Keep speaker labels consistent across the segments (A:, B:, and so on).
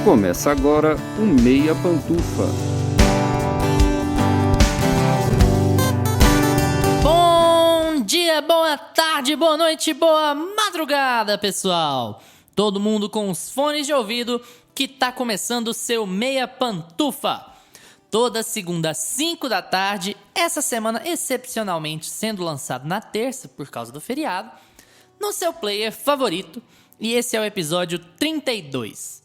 A: Começa agora o Meia Pantufa.
B: Bom dia, boa tarde, boa noite, boa madrugada, pessoal! Todo mundo com os fones de ouvido que tá começando o seu Meia Pantufa. Toda segunda às 5 da tarde, essa semana excepcionalmente sendo lançado na terça por causa do feriado, no seu player favorito, e esse é o episódio 32.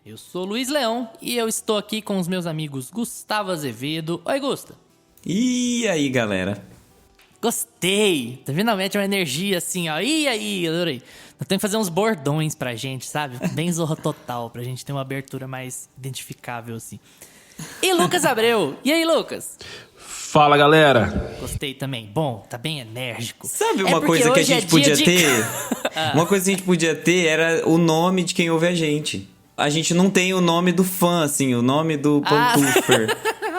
B: Eu sou Luiz Leão e eu estou aqui com os meus amigos Gustavo Azevedo. Oi, Gusta!
C: E aí, galera?
B: Gostei! Finalmente uma energia assim, ó. E aí, adorei. Nós temos que fazer uns bordões pra gente, sabe? Bem Zorra Total, pra gente ter uma abertura mais identificável, assim. E Lucas Abreu. E aí, Lucas?
D: Fala, galera.
B: Gostei também. Bom, tá bem enérgico.
C: Sabe uma coisa que a gente podia ter? Uma coisa que a gente podia ter era o nome de quem ouve a gente. A gente não tem o nome do fã, assim, o nome do pantufer,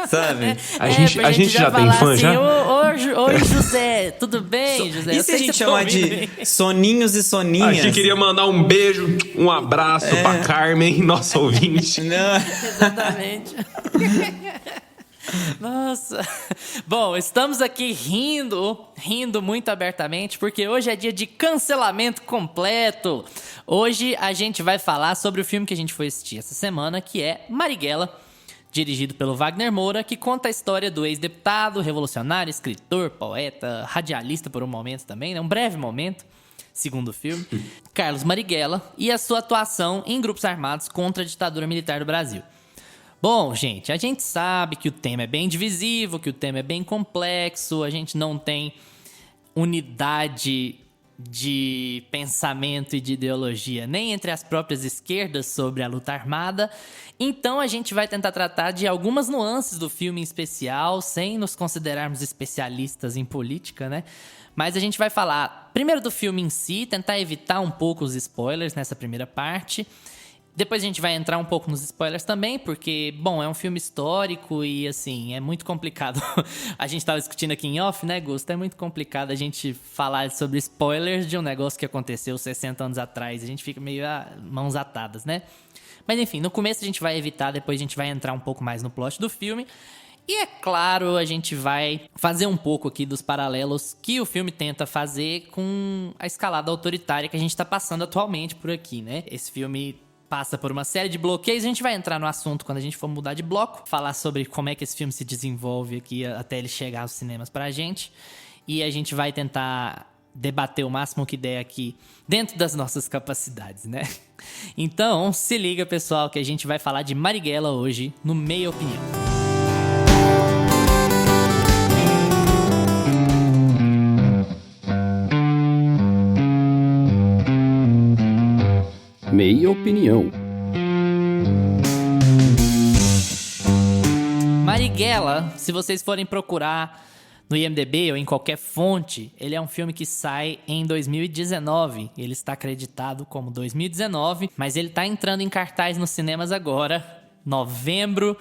C: sabe?
D: A gente já tem fã,
B: assim,
D: já?
B: Oi, José, tudo bem, José?
C: E se a gente chamar de soninhos e soninhas?
D: A gente queria mandar um beijo, um abraço pra Carmen, nossa ouvinte.
C: Não.
B: Exatamente. Nossa. Bom, estamos aqui rindo muito abertamente, porque hoje é dia de cancelamento completo. Hoje a gente vai falar sobre o filme que a gente foi assistir essa semana, que é Marighella, dirigido pelo Wagner Moura, que conta a história do ex-deputado, revolucionário, escritor, poeta, radialista por um momento também, né? Um breve momento, segundo o filme, Carlos Marighella, e a sua atuação em grupos armados contra a ditadura militar do Brasil. Bom, gente, a gente sabe que o tema é bem divisivo, que o tema é bem complexo, a gente não tem unidade de pensamento e de ideologia nem entre as próprias esquerdas sobre a luta armada, então a gente vai tentar tratar de algumas nuances do filme em especial, sem nos considerarmos especialistas em política, né? Mas a gente vai falar primeiro do filme em si, tentar evitar um pouco os spoilers nessa primeira parte. Depois a gente vai entrar um pouco nos spoilers também, porque, bom, é um filme histórico e, assim, é muito complicado. A gente tava discutindo aqui em off, né, Gusto? É muito complicado a gente falar sobre spoilers de um negócio que aconteceu 60 anos atrás. A gente fica meio mãos atadas, né? Mas, enfim, no começo a gente vai evitar, depois a gente vai entrar um pouco mais no plot do filme. E, é claro, a gente vai fazer um pouco aqui dos paralelos que o filme tenta fazer com a escalada autoritária que a gente tá passando atualmente por aqui, né? Esse filme passa por uma série de bloqueios. A gente vai entrar no assunto quando a gente for mudar de bloco, falar sobre como é que esse filme se desenvolve aqui até ele chegar aos cinemas pra gente. E a gente vai tentar debater o máximo que der aqui dentro das nossas capacidades, né? Então, se liga, pessoal, que a gente vai falar de Marighella hoje no Meia Opinião.
A: Meia Opinião.
B: Marighella, se vocês forem procurar no IMDb ou em qualquer fonte, ele é um filme que sai em 2019. Ele está acreditado como 2019, mas ele está entrando em cartaz nos cinemas agora, novembro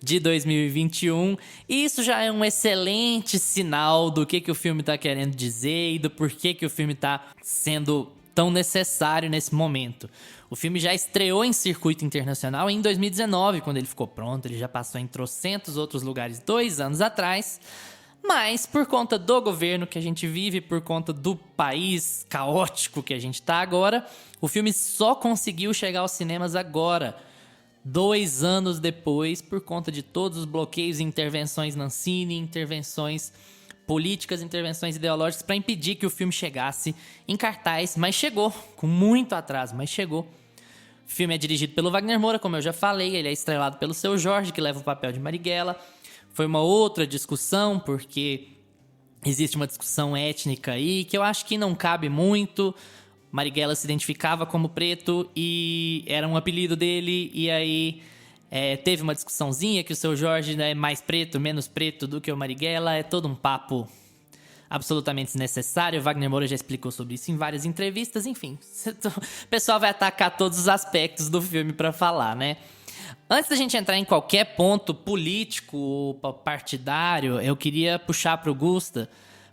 B: de 2021. E isso já é um excelente sinal do que o filme está querendo dizer e do porquê que o filme está sendo tão necessário nesse momento. O filme já estreou em circuito internacional em 2019, quando ele ficou pronto. Ele já passou em trocentos outros lugares 2 anos atrás. Mas por conta do governo que a gente vive, por conta do país caótico que a gente tá agora, o filme só conseguiu chegar aos cinemas agora, 2 anos depois, por conta de todos os bloqueios e intervenções na Ancine, intervenções políticas, intervenções ideológicas para impedir que o filme chegasse em cartaz, mas chegou, com muito atraso, mas chegou. O filme é dirigido pelo Wagner Moura, como eu já falei, ele é estrelado pelo Seu Jorge, que leva o papel de Marighella. Foi uma outra discussão, porque existe uma discussão étnica aí, que eu acho que não cabe muito. Marighella se identificava como preto e era um apelido dele, e aí teve uma discussãozinha que o Seu Jorge é mais preto, menos preto do que o Marighella. É todo um papo absolutamente desnecessário. O Wagner Moura já explicou sobre isso em várias entrevistas. Enfim, o pessoal vai atacar todos os aspectos do filme pra falar, né? Antes da gente entrar em qualquer ponto político ou partidário, eu queria puxar pro Gusta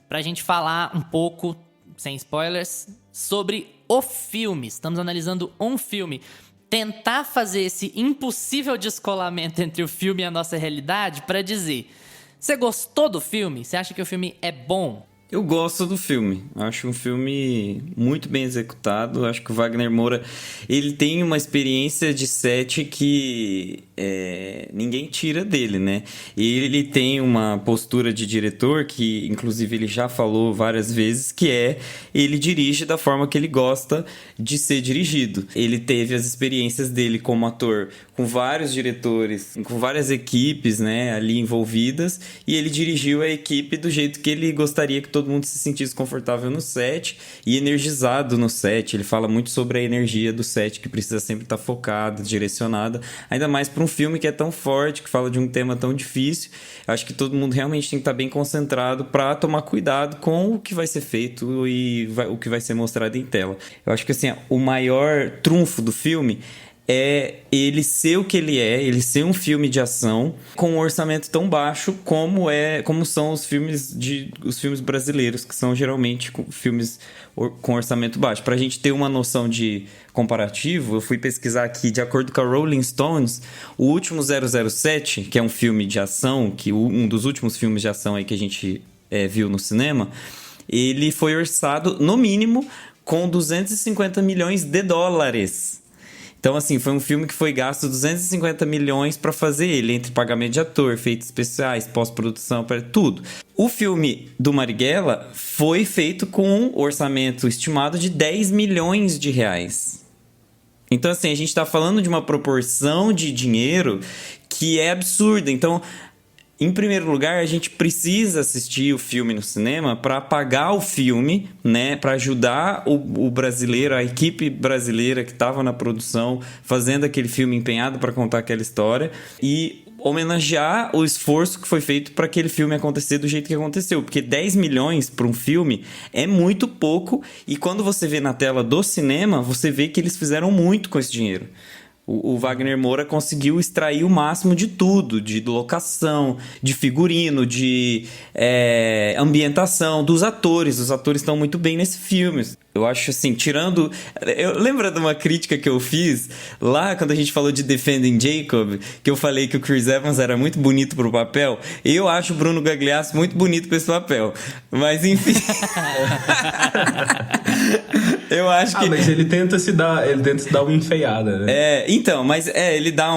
B: pra gente falar um pouco, sem spoilers, sobre o filme. Estamos analisando um filme. tentar fazer esse impossível descolamento entre o filme e a nossa realidade pra dizer: você gostou do filme? Você acha que o filme é bom?
C: Eu gosto do filme. Acho um filme muito bem executado. Acho que o Wagner Moura, ele tem uma experiência de set que ninguém tira dele, né? E ele tem uma postura de diretor que, inclusive, ele já falou várias vezes, que ele dirige da forma que ele gosta de ser dirigido. Ele teve as experiências dele como ator com vários diretores, com várias equipes, né, ali envolvidas, e ele dirigiu a equipe do jeito que ele gostaria que todo mundo se sentisse confortável no set e energizado no set. Ele fala muito sobre a energia do set, que precisa sempre estar focada, direcionada, ainda mais para um filme que é tão forte, que fala de um tema tão difícil. Acho que todo mundo realmente tem que estar bem concentrado para tomar cuidado com o que vai ser feito e o que vai ser mostrado em tela. Eu acho que assim, o maior trunfo do filme é ele ser o que ele ser um filme de ação com um orçamento tão baixo como são os filmes brasileiros, que são geralmente filmes com orçamento baixo. Pra gente ter uma noção de comparativo, eu fui pesquisar aqui, de acordo com a Rolling Stones, o último 007, que é um filme de ação, um dos últimos filmes de ação aí que a gente viu no cinema, ele foi orçado, no mínimo, com 250 milhões de dólares. Então, assim, foi um filme que foi gasto 250 milhões para fazer ele, entre pagamento de ator, efeitos especiais, pós-produção, tudo. O filme do Marighella foi feito com um orçamento estimado de 10 milhões de reais. Então, assim, a gente está falando de uma proporção de dinheiro que é absurda. Então, em primeiro lugar, a gente precisa assistir o filme no cinema para pagar o filme, né? Para ajudar o brasileiro, a equipe brasileira que estava na produção, fazendo aquele filme empenhado para contar aquela história e homenagear o esforço que foi feito para aquele filme acontecer do jeito que aconteceu. Porque 10 milhões para um filme é muito pouco, e quando você vê na tela do cinema, você vê que eles fizeram muito com esse dinheiro. O Wagner Moura conseguiu extrair o máximo de tudo, de locação, de figurino, de ambientação, dos atores. Os atores estão muito bem nesse filme. Eu acho assim, tirando... Lembra de uma crítica que eu fiz lá quando a gente falou de Defending Jacob, que eu falei que o Chris Evans era muito bonito pro papel? Eu acho o Bruno Gagliasso muito bonito pra esse papel. Mas enfim... Eu acho que...
D: mas ele tenta se dar uma enfeiada, né?
C: Então, mas ele dá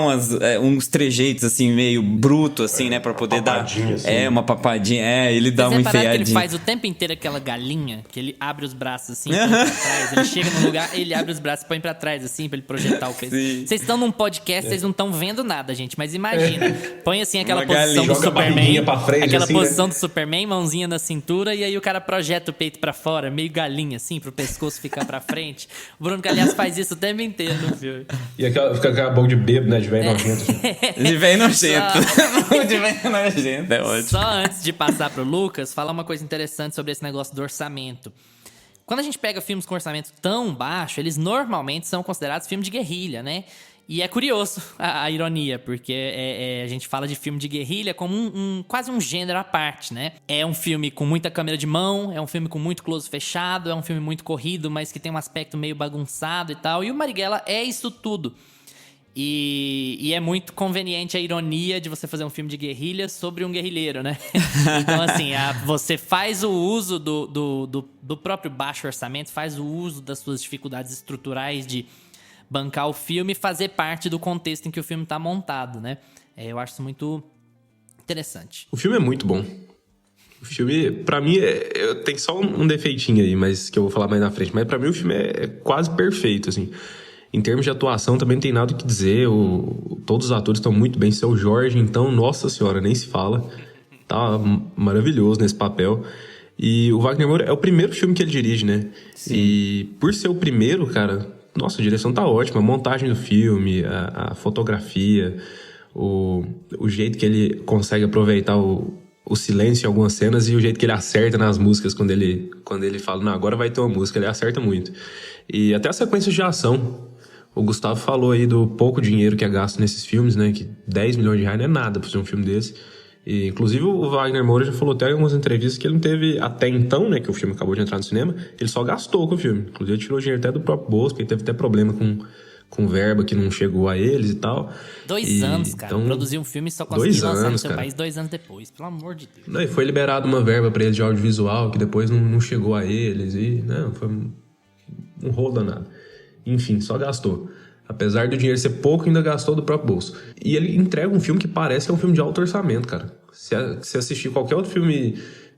C: uns trejeitos, assim, meio bruto, assim, né? Pra poder dar...
D: Assim.
C: Uma papadinha. Ele dá uma enfeiadinha.
B: Que ele faz o tempo inteiro aquela galinha, que ele abre os braços, assim, põe pra trás. Ele chega no lugar, ele abre os braços e põe pra trás, assim, pra ele projetar o peso. Vocês estão num podcast, vocês não estão vendo nada, gente. Mas imagina. Põe, assim, aquela posição do Superman.
D: Pra frente,
B: aquela
D: assim,
B: posição
D: né?
B: do Superman, mãozinha na cintura, e aí o cara projeta o peito pra fora, meio galinha, assim, pro pescoço ficar pra frente. O Bruno Gagliasso faz isso o tempo inteiro no filme.
D: E fica aquela boca de bebo, né? De velho nojento.
C: De velho nojento. De velho nojento, é ótimo.
B: Só antes de passar pro Lucas, falar uma coisa interessante sobre esse negócio do orçamento. Quando a gente pega filmes com orçamento tão baixo, eles normalmente são considerados filmes de guerrilha, né? E é curioso a ironia, porque a gente fala de filme de guerrilha como quase um gênero à parte, né? É um filme com muita câmera de mão, é um filme com muito close fechado, é um filme muito corrido, mas que tem um aspecto meio bagunçado e tal. E o Marighella é isso tudo. E é muito conveniente a ironia de você fazer um filme de guerrilha sobre um guerrilheiro, né? Então, assim, você faz o uso do próprio baixo orçamento, faz o uso das suas dificuldades estruturais de bancar o filme e fazer parte do contexto em que o filme tá montado, né? Eu acho isso muito interessante.
D: O filme é muito bom. O filme, pra mim, tem só um defeitinho aí, mas que eu vou falar mais na frente. Mas pra mim o filme é quase perfeito, assim. Em termos de atuação também não tem nada o que dizer. Todos os atores estão muito bem. Seu Jorge, então, nossa senhora, nem se fala. Tá maravilhoso nesse papel. E o Wagner Moura é o primeiro filme que ele dirige, né? Sim. E por ser o primeiro, cara... Nossa, a direção tá ótima, a montagem do filme, a fotografia, o jeito que ele consegue aproveitar o silêncio em algumas cenas e o jeito que ele acerta nas músicas quando ele fala, não, agora vai ter uma música, ele acerta muito. E até a sequência de ação, o Gustavo falou aí do pouco dinheiro que é gasto nesses filmes, né, que 10 milhões de reais não é nada pra fazer um filme desse. E, inclusive, o Wagner Moura já falou até em algumas entrevistas que ele não teve, até então, né, que o filme acabou de entrar no cinema, ele só gastou com o filme. Inclusive, ele tirou dinheiro até do próprio bolso, porque ele teve até problema com verba que não chegou a eles e tal.
B: 2 anos, cara.
D: Então,
B: Produzir um filme e só conseguir
D: 2
B: lançar no
D: anos,
B: seu
D: cara.
B: país 2 anos depois. Pelo amor de Deus.
D: Não, e foi liberado uma verba pra eles de audiovisual que depois não chegou a eles. E não, foi um rolo danado. Enfim, só gastou. Apesar do dinheiro ser pouco, ainda gastou do próprio bolso. E ele entrega um filme que parece que é um filme de alto orçamento, cara. Se assistir qualquer outro filme...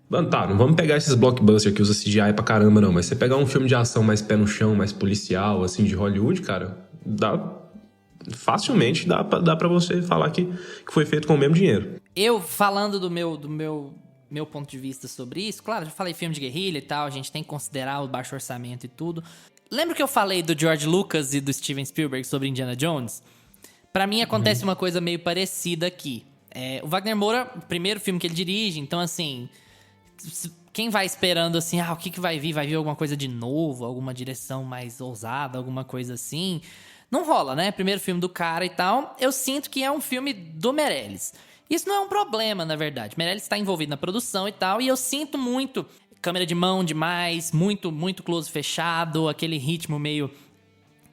D: Mano, tá, não vamos pegar esses blockbusters que usa CGI pra caramba, não. Mas você pegar um filme de ação mais pé no chão, mais policial, assim, de Hollywood, cara, facilmente dá pra você falar que foi feito com o mesmo dinheiro.
B: Eu, falando do meu ponto de vista sobre isso, claro, já falei filme de guerrilha e tal, a gente tem que considerar o baixo orçamento e tudo. Lembra que eu falei do George Lucas e do Steven Spielberg sobre Indiana Jones? Pra mim acontece uma coisa meio parecida aqui. O Wagner Moura, o primeiro filme que ele dirige, então assim... Quem vai esperando assim, o que vai vir? Vai vir alguma coisa de novo, alguma direção mais ousada, alguma coisa assim? Não rola, né? Primeiro filme do cara e tal. Eu sinto que é um filme do Meirelles. Isso não é um problema, na verdade. Meirelles está envolvido na produção e tal, e eu sinto muito câmera de mão demais, muito, muito close fechado, aquele ritmo meio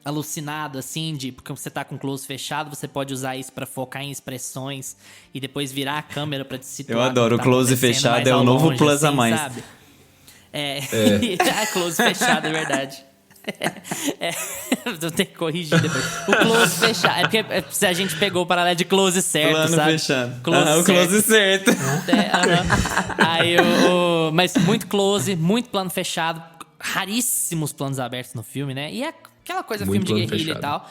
B: alucinado, assim, porque você tá com close fechado, você pode usar isso pra focar em expressões e depois virar a câmera pra te situar.
C: Eu adoro, o close fechado é o novo plus a mais.
B: Sabe? Close fechado, é verdade. Eu tenho que corrigir depois. O close fechado. É porque se a gente pegou o paralelo de close certo,
C: Plano
B: sabe?
C: fechado.
B: O
C: close certo.
B: Aí mas muito close, muito plano fechado. Raríssimos planos abertos no filme, né? E é aquela coisa,
D: muito
B: filme de guerrilha
D: fechado.
B: e tal.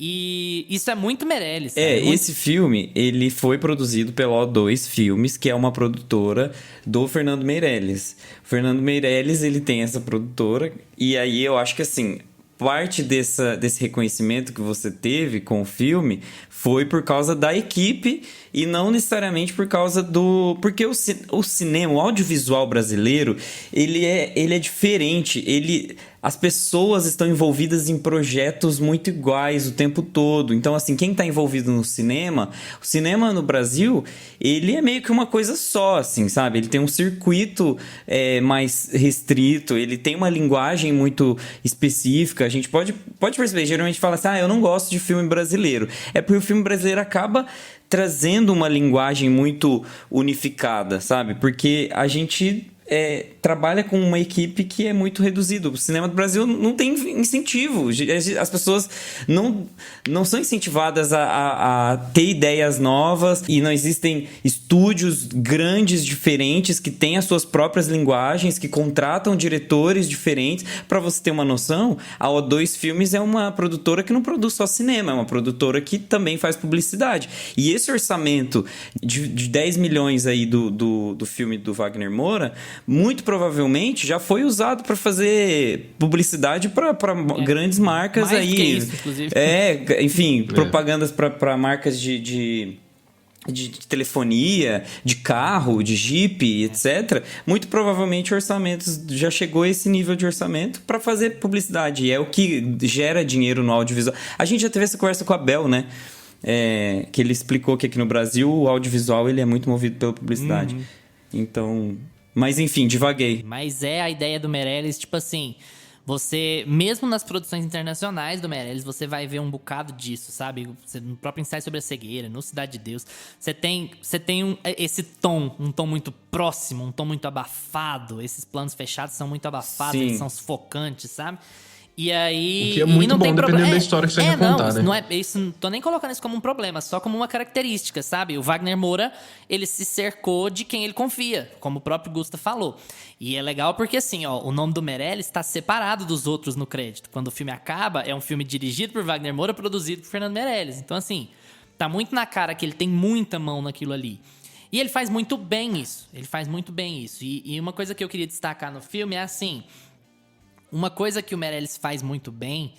B: E isso é muito Meirelles.
C: Esse filme, ele foi produzido pela O2 Filmes, que é uma produtora do Fernando Meirelles. O Fernando Meirelles, ele tem essa produtora, e aí eu acho que, assim, parte desse reconhecimento que você teve com o filme foi por causa da equipe e não necessariamente por causa do... Porque o cinema, o audiovisual brasileiro, ele é diferente, as pessoas estão envolvidas em projetos muito iguais o tempo todo. Então, assim, quem está envolvido no cinema... O cinema no Brasil, ele é meio que uma coisa só, assim, sabe? Ele tem um circuito mais restrito, ele tem uma linguagem muito específica. A gente pode perceber, geralmente fala assim, eu não gosto de filme brasileiro. É porque o filme brasileiro acaba trazendo uma linguagem muito unificada, sabe? Porque a gente... trabalha com uma equipe que é muito reduzida. O cinema do Brasil não tem incentivo. As pessoas não são incentivadas a ter ideias novas e não existem estúdios grandes, diferentes, que têm as suas próprias linguagens, que contratam diretores diferentes. Para você ter uma noção, a O2 Filmes é uma produtora que não produz só cinema, é uma produtora que também faz publicidade. E esse orçamento de 10 milhões aí do filme do Wagner Moura, muito provavelmente já foi usado para fazer publicidade para grandes marcas
B: mais
C: aí.
B: que isso, inclusive.
C: Enfim, propagandas para marcas de telefonia, de carro, de Jeep, etc. Muito provavelmente o orçamento já chegou a esse nível de orçamento para fazer publicidade. E é o que gera dinheiro no audiovisual. A gente já teve essa conversa com a Bel, né? Que ele explicou que aqui no Brasil o audiovisual ele é muito movido pela publicidade. Então... Mas enfim, divaguei.
B: Mas a ideia do Meirelles, tipo assim... Você, mesmo nas produções internacionais do Meirelles, você vai ver um bocado disso, sabe? No próprio Ensaio sobre a Cegueira, no Cidade de Deus. Você tem esse tom, um tom muito próximo, um tom muito abafado. Esses planos fechados são muito abafados,
C: Sim.
B: eles são sufocantes, sabe? E aí...
D: O que é muito
B: não
D: bom,
B: tem
D: dependendo da história que você quer contar, né?
B: Não é, isso, não tô nem colocando isso como um problema, só como uma característica, sabe? O Wagner Moura, ele se cercou de quem ele confia, como o próprio Gusta falou. E é legal porque, assim, o nome do Meirelles está separado dos outros no crédito. Quando o filme acaba, é um filme dirigido por Wagner Moura, produzido por Fernando Meirelles. Então, assim, tá muito na cara que ele tem muita mão naquilo ali. E ele faz muito bem isso. E uma coisa que eu queria destacar no filme é, assim... Uma coisa que o Meirelles faz muito bem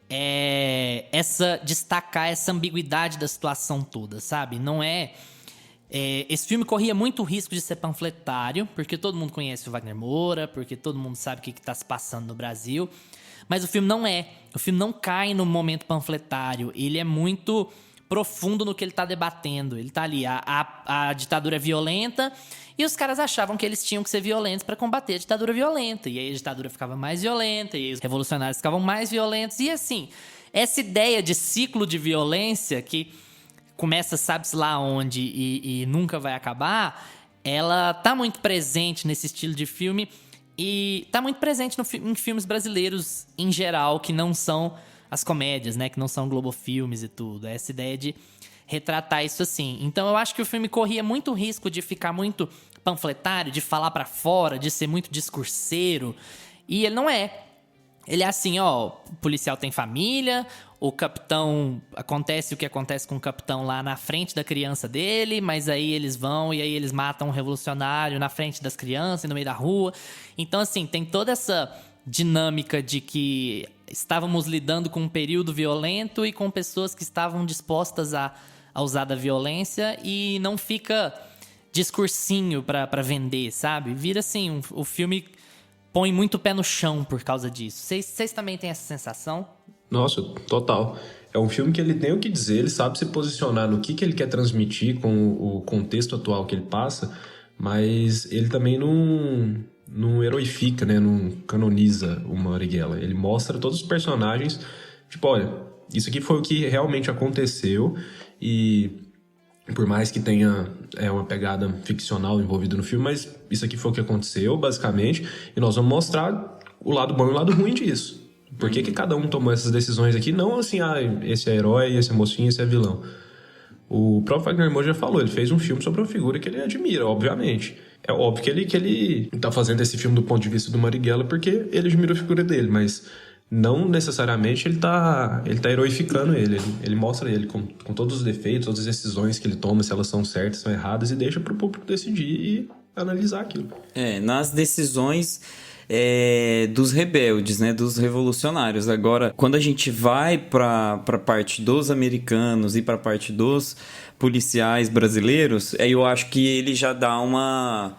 B: é destacar essa ambiguidade da situação toda, sabe? Não esse filme corria muito risco de ser panfletário, porque todo mundo conhece o Wagner Moura, porque todo mundo sabe o que está se passando no Brasil. Mas o filme não é. O filme não cai no momento panfletário. Ele é muito profundo no que ele está debatendo. Ele está ali, a ditadura é violenta... E os caras achavam que eles tinham que ser violentos para combater a ditadura violenta. E aí a ditadura ficava mais violenta, e aí os revolucionários ficavam mais violentos. E assim, essa ideia de ciclo de violência que começa sabe-se lá onde e nunca vai acabar, ela tá muito presente nesse estilo de filme e tá muito presente em filmes brasileiros em geral, que não são as comédias, né? Que não são Globo Filmes e tudo. Essa ideia de retratar isso assim. Então eu acho que o filme corria muito risco de ficar muito panfletário, de falar pra fora, de ser muito discurseiro. E ele não é. Ele é assim, ó, o policial tem família, o capitão... Acontece o que acontece com o capitão lá na frente da criança dele, mas aí eles vão e aí eles matam um revolucionário na frente das crianças, no meio da rua. Então, assim, tem toda essa dinâmica de que estávamos lidando com um período violento e com pessoas que estavam dispostas a usar da violência e não fica discursinho pra vender, sabe? Vira assim, o filme põe muito pé no chão por causa disso. Vocês também têm essa sensação?
D: Nossa, total. É um filme que ele tem o que dizer, ele sabe se posicionar no que ele quer transmitir com o contexto atual que ele passa, mas ele também não heroifica, né? Não canoniza o Marighella. Ele mostra todos os personagens, tipo, olha, isso aqui foi o que realmente aconteceu e por mais que tenha uma pegada ficcional envolvida no filme, mas isso aqui foi o que aconteceu, basicamente, e nós vamos mostrar o lado bom e o lado ruim disso. Por que cada um tomou essas decisões aqui? Não assim, esse é herói, esse é mocinho, esse é vilão. O próprio Wagner Moura já falou, ele fez um filme sobre uma figura que ele admira, obviamente. É óbvio que ele tá fazendo esse filme do ponto de vista do Marighella porque ele admira a figura dele, mas não necessariamente ele tá heroificando ele. Ele mostra ele com todos os defeitos, todas as decisões que ele toma, se elas são certas, são erradas, e deixa pro público decidir e analisar aquilo.
C: Nas decisões dos rebeldes, né, dos revolucionários. Agora, quando a gente vai pra parte dos americanos e pra parte dos policiais brasileiros, aí eu acho que ele já dá uma...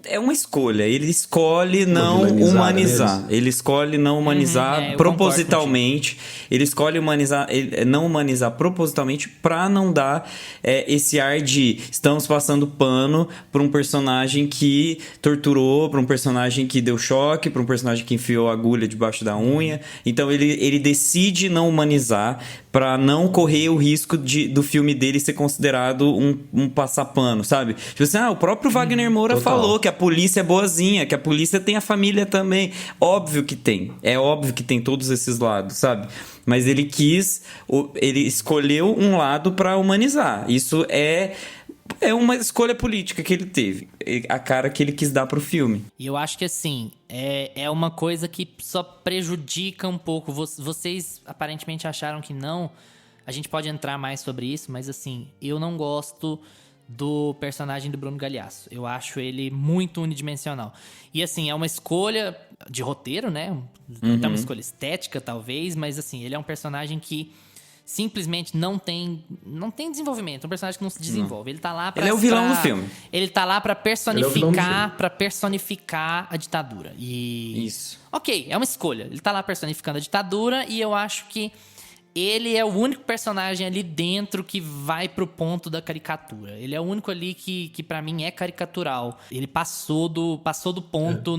C: é uma escolha. Ele escolhe não humanizar. Ele escolhe não humanizar propositalmente. Ele escolhe não humanizar propositalmente para não dar esse ar de estamos passando pano para um personagem que torturou, para um personagem que deu choque, para um personagem que enfiou agulha debaixo da unha. Então ele decide não humanizar para não correr o risco do filme dele ser considerado um passapano, sabe? Tipo assim, o próprio Wagner Moura falou que a polícia é boazinha, que a polícia tem a família também. Óbvio que tem. É óbvio que tem todos esses lados, sabe? Mas ele escolheu um lado para humanizar. Isso é uma escolha política que ele teve. A cara que ele quis dar pro filme.
B: E eu acho que, assim, é uma coisa que só prejudica um pouco. Vocês aparentemente acharam que não. A gente pode entrar mais sobre isso, mas, assim, eu não gosto do personagem do Bruno Galhaço. Eu acho ele muito unidimensional. E, assim, é uma escolha de roteiro, né? É uma escolha estética, talvez, mas, assim, ele é um personagem que simplesmente não tem desenvolvimento. É um personagem que não se desenvolve. Ele tá lá pra...
C: Ele é o vilão do filme.
B: Ele tá lá pra personificar a ditadura. E...
C: Isso.
B: Ok, é uma escolha. Ele tá lá personificando a ditadura e eu acho que ele é o único personagem ali dentro que vai pro ponto da caricatura. Ele é o único ali que pra mim é caricatural. Ele passou do ponto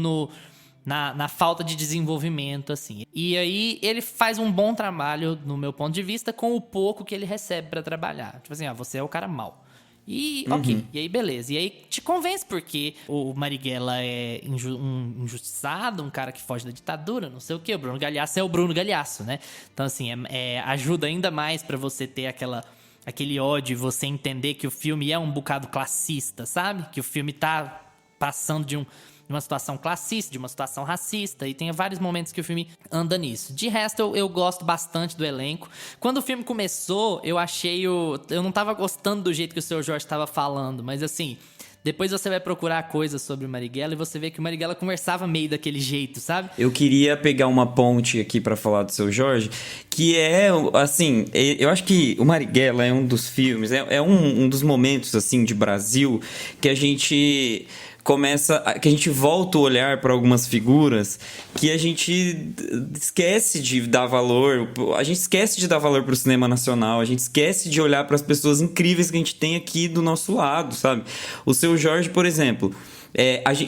B: na falta de desenvolvimento, assim. E aí ele faz um bom trabalho, no meu ponto de vista, com o pouco que ele recebe pra trabalhar. Tipo assim, você é o cara mau. E ok, e aí beleza. E aí te convence porque o Marighella é um injustiçado, um cara que foge da ditadura, não sei o quê. O Bruno Galhaço é o Bruno Galhaço, né? Então assim, ajuda ainda mais pra você ter aquele ódio e você entender que o filme é um bocado classista, sabe? Que o filme tá passando de uma situação classista, de uma situação racista, e tem vários momentos que o filme anda nisso. De resto, eu gosto bastante do elenco. Quando o filme começou, eu não tava gostando do jeito que o Seu Jorge tava falando, mas assim, depois você vai procurar coisas sobre o Marighella e você vê que o Marighella conversava meio daquele jeito, sabe?
C: Eu queria pegar uma ponte aqui pra falar do Seu Jorge, que assim, eu acho que o Marighella é um dos filmes, é um dos momentos, assim, de Brasil que a gente volta o olhar para algumas figuras que a gente esquece de dar valor. A gente esquece de dar valor para o cinema nacional. A gente esquece de olhar para as pessoas incríveis que a gente tem aqui do nosso lado, sabe? O Seu Jorge, por exemplo,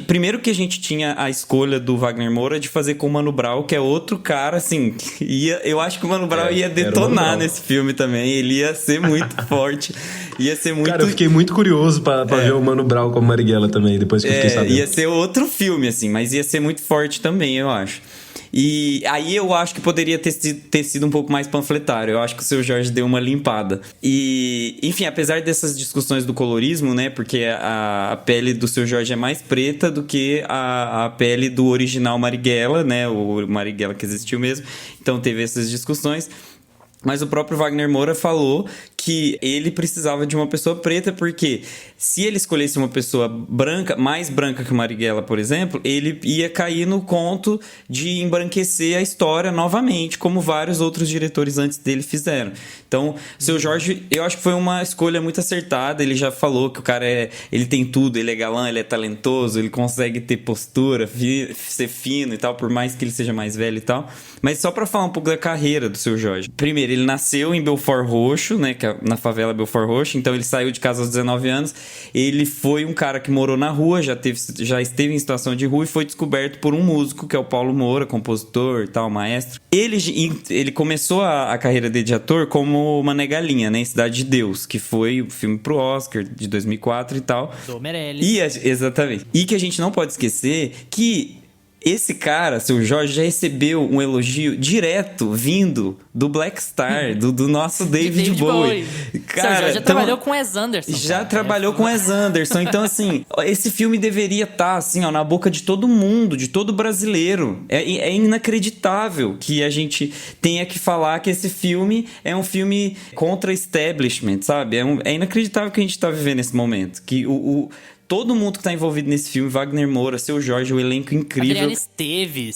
C: Primeiro que a gente tinha a escolha do Wagner Moura de fazer com o Mano Brown, que é outro cara, assim, eu acho que o Mano Brown ia detonar nesse filme também, ele ia ser muito forte, ia ser muito...
D: Cara, eu fiquei muito curioso pra ver o Mano Brown como Marighella também, depois que eu fiquei sabendo.
C: Ia ser outro filme, assim, mas ia ser muito forte também, eu acho. E aí eu acho que poderia ter sido um pouco mais panfletário. Eu acho que o Seu Jorge deu uma limpada. E, enfim, apesar dessas discussões do colorismo, né? Porque a pele do Seu Jorge é mais preta do que a pele do original Marighella, né? O Marighella que existiu mesmo. Então teve essas discussões. Mas o próprio Wagner Moura falou que ele precisava de uma pessoa preta, porque se ele escolhesse uma pessoa branca, mais branca que o Marighella, por exemplo, ele ia cair no conto de embranquecer a história novamente, como vários outros diretores antes dele fizeram. Então, o Seu Jorge, eu acho que foi uma escolha muito acertada. Ele já falou que o cara ele tem tudo, ele é galã, ele é talentoso, ele consegue ter postura, ser fino e tal, por mais que ele seja mais velho e tal. Mas só pra falar um pouco da carreira do Seu Jorge. Primeiro, ele nasceu em Belfort Roxo, né, que é na favela Belfort Roxo, então ele saiu de casa aos 19 anos. Ele foi um cara que morou na rua, já esteve em situação de rua e foi descoberto por um músico, que é o Paulo Moura, compositor e tal, maestro. Ele começou a carreira dele de ator como Mané Galinha, né, em Cidade de Deus, que foi o filme pro Oscar de 2004 e tal.
B: Do Meirelles.
C: Exatamente. E que a gente não pode esquecer que esse cara, Seu Jorge, já recebeu um elogio direto vindo do Black Star, do nosso David Bowie.
B: Cara, Seu Jorge já trabalhou com Wes Anderson.
C: Já trabalhou com Wes Anderson. Então, assim, esse filme deveria estar, assim, ó, na boca de todo mundo, de todo brasileiro. É inacreditável que a gente tenha que falar que esse filme é um filme contra establishment, sabe? É inacreditável que a gente tá vivendo nesse momento. Que todo mundo que tá envolvido nesse filme, Wagner Moura, Seu Jorge, o elenco incrível.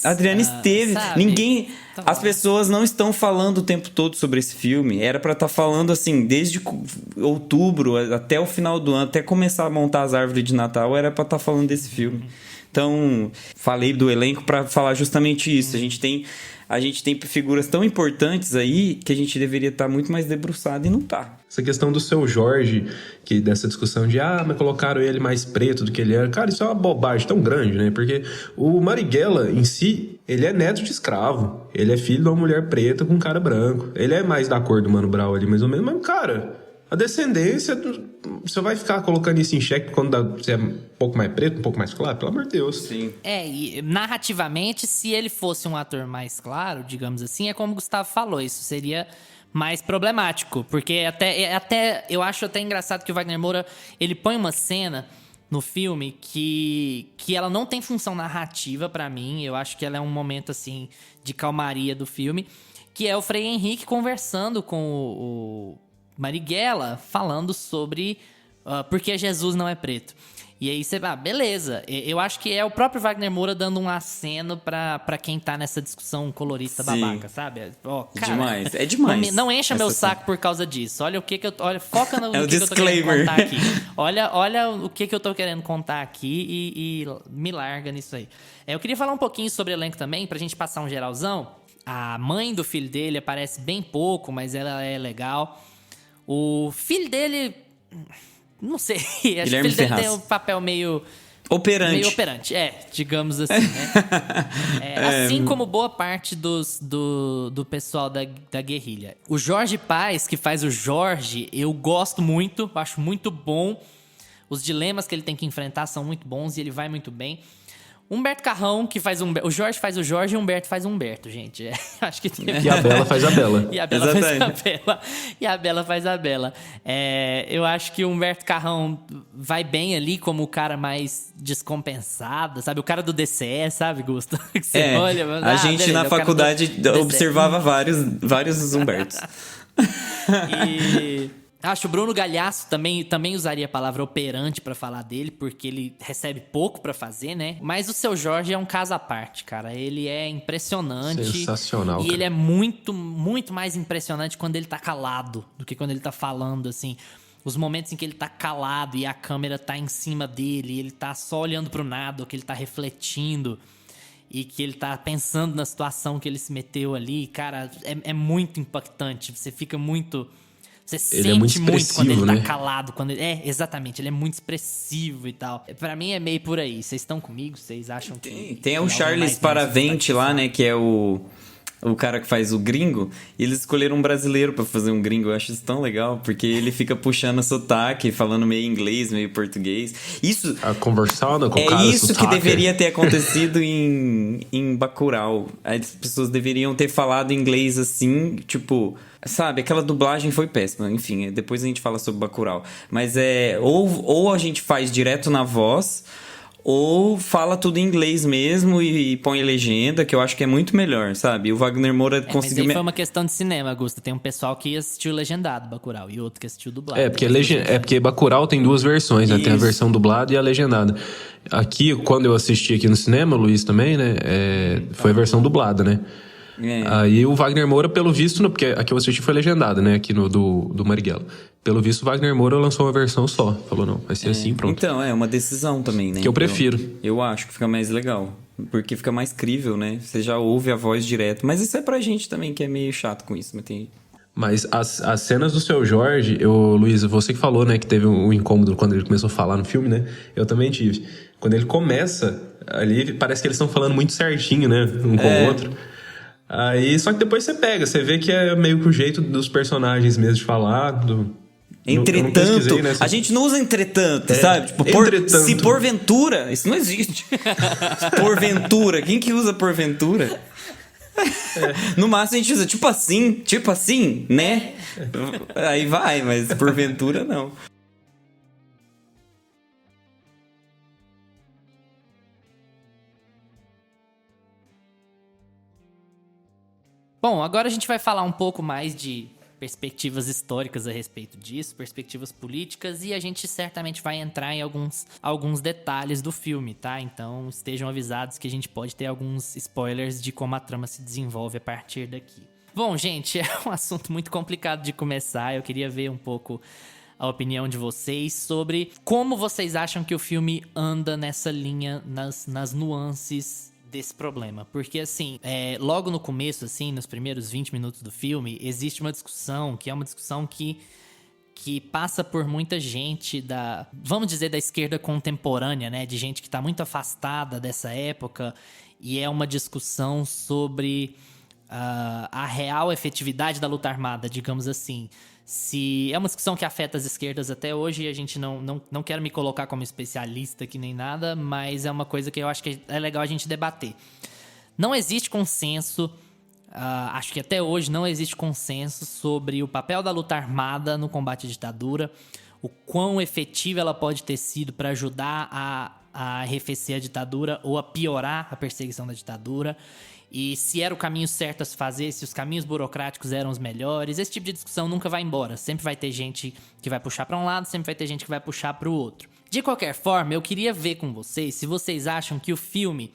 C: Adriana Esteves.
B: Sabe?
C: Ninguém... As pessoas não estão falando o tempo todo sobre esse filme. Era pra estar falando, assim, desde outubro até o final do ano, até começar a montar as árvores de Natal, era pra estar falando desse filme. Então, falei do elenco pra falar justamente isso. A gente tem figuras tão importantes aí que a gente deveria estar muito mais debruçado e não tá.
D: Essa questão do Seu Jorge, que dessa discussão de mas colocaram ele mais preto do que ele era. Cara, isso é uma bobagem tão grande, né? Porque o Marighella, em si, ele é neto de escravo. Ele é filho de uma mulher preta com um cara branco. Ele é mais da cor do Mano Brown ali, mais ou menos. Mas, cara, a descendência... Você vai ficar colocando isso em xeque quando você é um pouco mais preto, um pouco mais claro? Pelo amor de Deus.
C: Sim.
B: E narrativamente, se ele fosse um ator mais claro, digamos assim, é como o Gustavo falou, isso seria mais problemático. Porque até eu acho até engraçado que o Wagner Moura, ele põe uma cena no filme que ela não tem função narrativa pra mim. Eu acho que ela é um momento, assim, de calmaria do filme, que é o Frei Henrique conversando com o Marighella, falando sobre por que Jesus não é preto. E aí você... beleza. Eu acho que é o próprio Wagner Moura dando um aceno pra quem tá nessa discussão colorista babaca, sabe? Cara,
C: demais. É demais.
B: Não encha meu saco por causa disso. Olha o que eu... Olha, foca no que eu tô querendo contar aqui. Olha o que eu tô querendo contar aqui e me larga nisso aí. Eu queria falar um pouquinho sobre o elenco também, pra gente passar um geralzão. A mãe do filho dele aparece bem pouco, mas ela é legal. O filho dele... Não sei. Acho que o filho dele tem um papel meio... operante, digamos assim, né? Assim como boa parte do pessoal da guerrilha. O Jorge Paz, que faz o Jorge, eu gosto muito, acho muito bom. Os dilemas que ele tem que enfrentar são muito bons e ele vai muito bem. Humberto Carrão, que faz Humberto. O Jorge faz o Jorge e o Humberto faz o Humberto, gente. Acho que tem...
D: E a Bela faz a Bela.
B: E a Bela faz a Bela. E a Bela faz a Bela. Eu acho que o Humberto Carrão vai bem ali como o cara mais descompensado, sabe? O cara do DCE, sabe, Gusto? Que você olha...
C: A gente beleza, na faculdade observava vários Humbertos.
B: Acho o Bruno Galhaço também usaria a palavra operante pra falar dele, porque ele recebe pouco pra fazer, né? Mas o Seu Jorge é um caso à parte, cara. Ele é impressionante.
D: Sensacional,
B: E ele é muito, muito mais impressionante quando ele tá calado do que quando ele tá falando, assim. Os momentos em que ele tá calado e a câmera tá em cima dele, e ele tá só olhando pro nada, ou que ele tá refletindo, e que ele tá pensando na situação que ele se meteu ali, cara, é muito impactante. Você fica muito... Você
D: Ele
B: sente
D: é muito
B: muito quando ele
D: expressivo,
B: tá
D: né?
B: calado. Quando ele... É, exatamente. Ele é muito expressivo e tal. Pra mim é meio por aí. Vocês estão comigo? Vocês acham que...
C: Tem o
B: algo
C: Charles
B: mais
C: Paravente lá, né? Que é o cara que faz o gringo. E eles escolheram um brasileiro pra fazer um gringo. Eu acho isso tão legal. Porque ele fica puxando sotaque, falando meio inglês, meio português. Isso...
D: Conversando com o cara
C: É isso que
D: sotaque.
C: deveria ter acontecido em Bacurau. As pessoas deveriam ter falado inglês assim, tipo... Sabe, aquela dublagem foi péssima. Enfim, depois a gente fala sobre Bacurau. Mas ou a gente faz direto na voz, ou fala tudo em inglês mesmo e põe legenda, que eu acho que é muito melhor, sabe? O Wagner Moura
B: Mas
C: conseguiu...
B: aí foi uma questão de cinema, Augusto. Tem um pessoal que assistiu legendado Bacurau e outro que assistiu dublado.
D: Porque Bacurau tem duas versões, né? Tem a
C: Isso.
D: versão dublada e a legendada. Aqui, quando eu assisti aqui no cinema, o Luiz também, né? Foi a versão dublada, né? Aí o Wagner Moura, pelo visto, porque aqui eu assisti foi legendada, né? Aqui no do Marighella. Pelo visto, o Wagner Moura lançou uma versão só. Falou, não, vai ser assim, pronto.
C: Então, é uma decisão também, né?
D: Que eu prefiro.
C: Eu acho que fica mais legal. Porque fica mais crível, né? Você já ouve a voz direto. Mas isso é pra gente também, que é meio chato com isso.
D: Mas as cenas do Seu Jorge, Luiz, você que falou, né, que teve um incômodo quando ele começou a falar no filme, né? Eu também tive. Quando ele começa ali, parece que eles estão falando muito certinho, né? Um com o outro. Aí, só que depois você vê que é meio que o jeito dos personagens mesmo de falar,
C: Entretanto, a gente não usa entretanto, sabe? Tipo,
D: entretanto.
C: Se porventura, isso não existe. Porventura, quem que usa porventura? No máximo a gente usa tipo assim, né? Aí vai, mas porventura não.
B: Bom, agora a gente vai falar um pouco mais de perspectivas históricas a respeito disso, perspectivas políticas, e a gente certamente vai entrar em alguns detalhes do filme, tá? Então estejam avisados que a gente pode ter alguns spoilers de como a trama se desenvolve a partir daqui. Bom, gente, é um assunto muito complicado de começar. Eu queria ver um pouco a opinião de vocês sobre como vocês acham que o filme anda nessa linha, nas nuances desse problema. Porque, assim, logo no começo, assim, nos primeiros 20 minutos do filme, existe uma discussão, que é uma discussão que passa por muita gente vamos dizer, da esquerda contemporânea, né? De gente que tá muito afastada dessa época, e é uma discussão sobre a real efetividade da luta armada, digamos assim. É uma discussão que afeta as esquerdas até hoje, e a gente não quero me colocar como especialista aqui nem nada, mas é uma coisa que eu acho que é legal a gente debater. Não existe consenso, acho que até hoje não existe consenso sobre o papel da luta armada no combate à ditadura, o quão efetiva ela pode ter sido para ajudar a arrefecer a ditadura ou a piorar a perseguição da ditadura. E se era o caminho certo a se fazer, se os caminhos burocráticos eram os melhores. Esse tipo de discussão nunca vai embora. Sempre vai ter gente que vai puxar para um lado, sempre vai ter gente que vai puxar para o outro. De qualquer forma, eu queria ver com vocês se vocês acham que o filme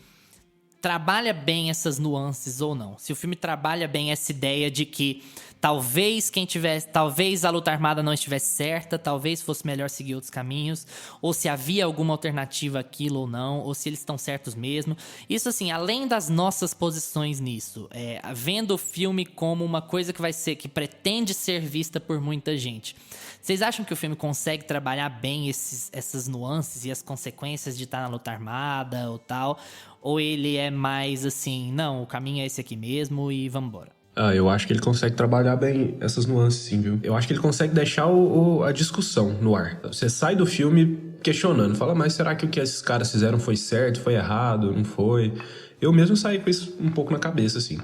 B: trabalha bem essas nuances ou não. Se o filme trabalha bem essa ideia de que talvez a luta armada não estivesse certa, talvez fosse melhor seguir outros caminhos, ou se havia alguma alternativa àquilo ou não, ou se eles estão certos mesmo. Isso, assim, além das nossas posições nisso, vendo o filme como uma coisa que pretende ser vista por muita gente. Vocês acham que o filme consegue trabalhar bem essas nuances e as consequências de estar na luta armada ou tal? Ou ele é mais assim, não, o caminho é esse aqui mesmo e vamos embora?
D: Eu acho que ele consegue trabalhar bem essas nuances, sim, viu? Eu acho que ele consegue deixar a discussão no ar. Você sai do filme questionando, fala, mas será que o que esses caras fizeram foi certo, foi errado, não foi? Eu mesmo saí com isso um pouco na cabeça, assim.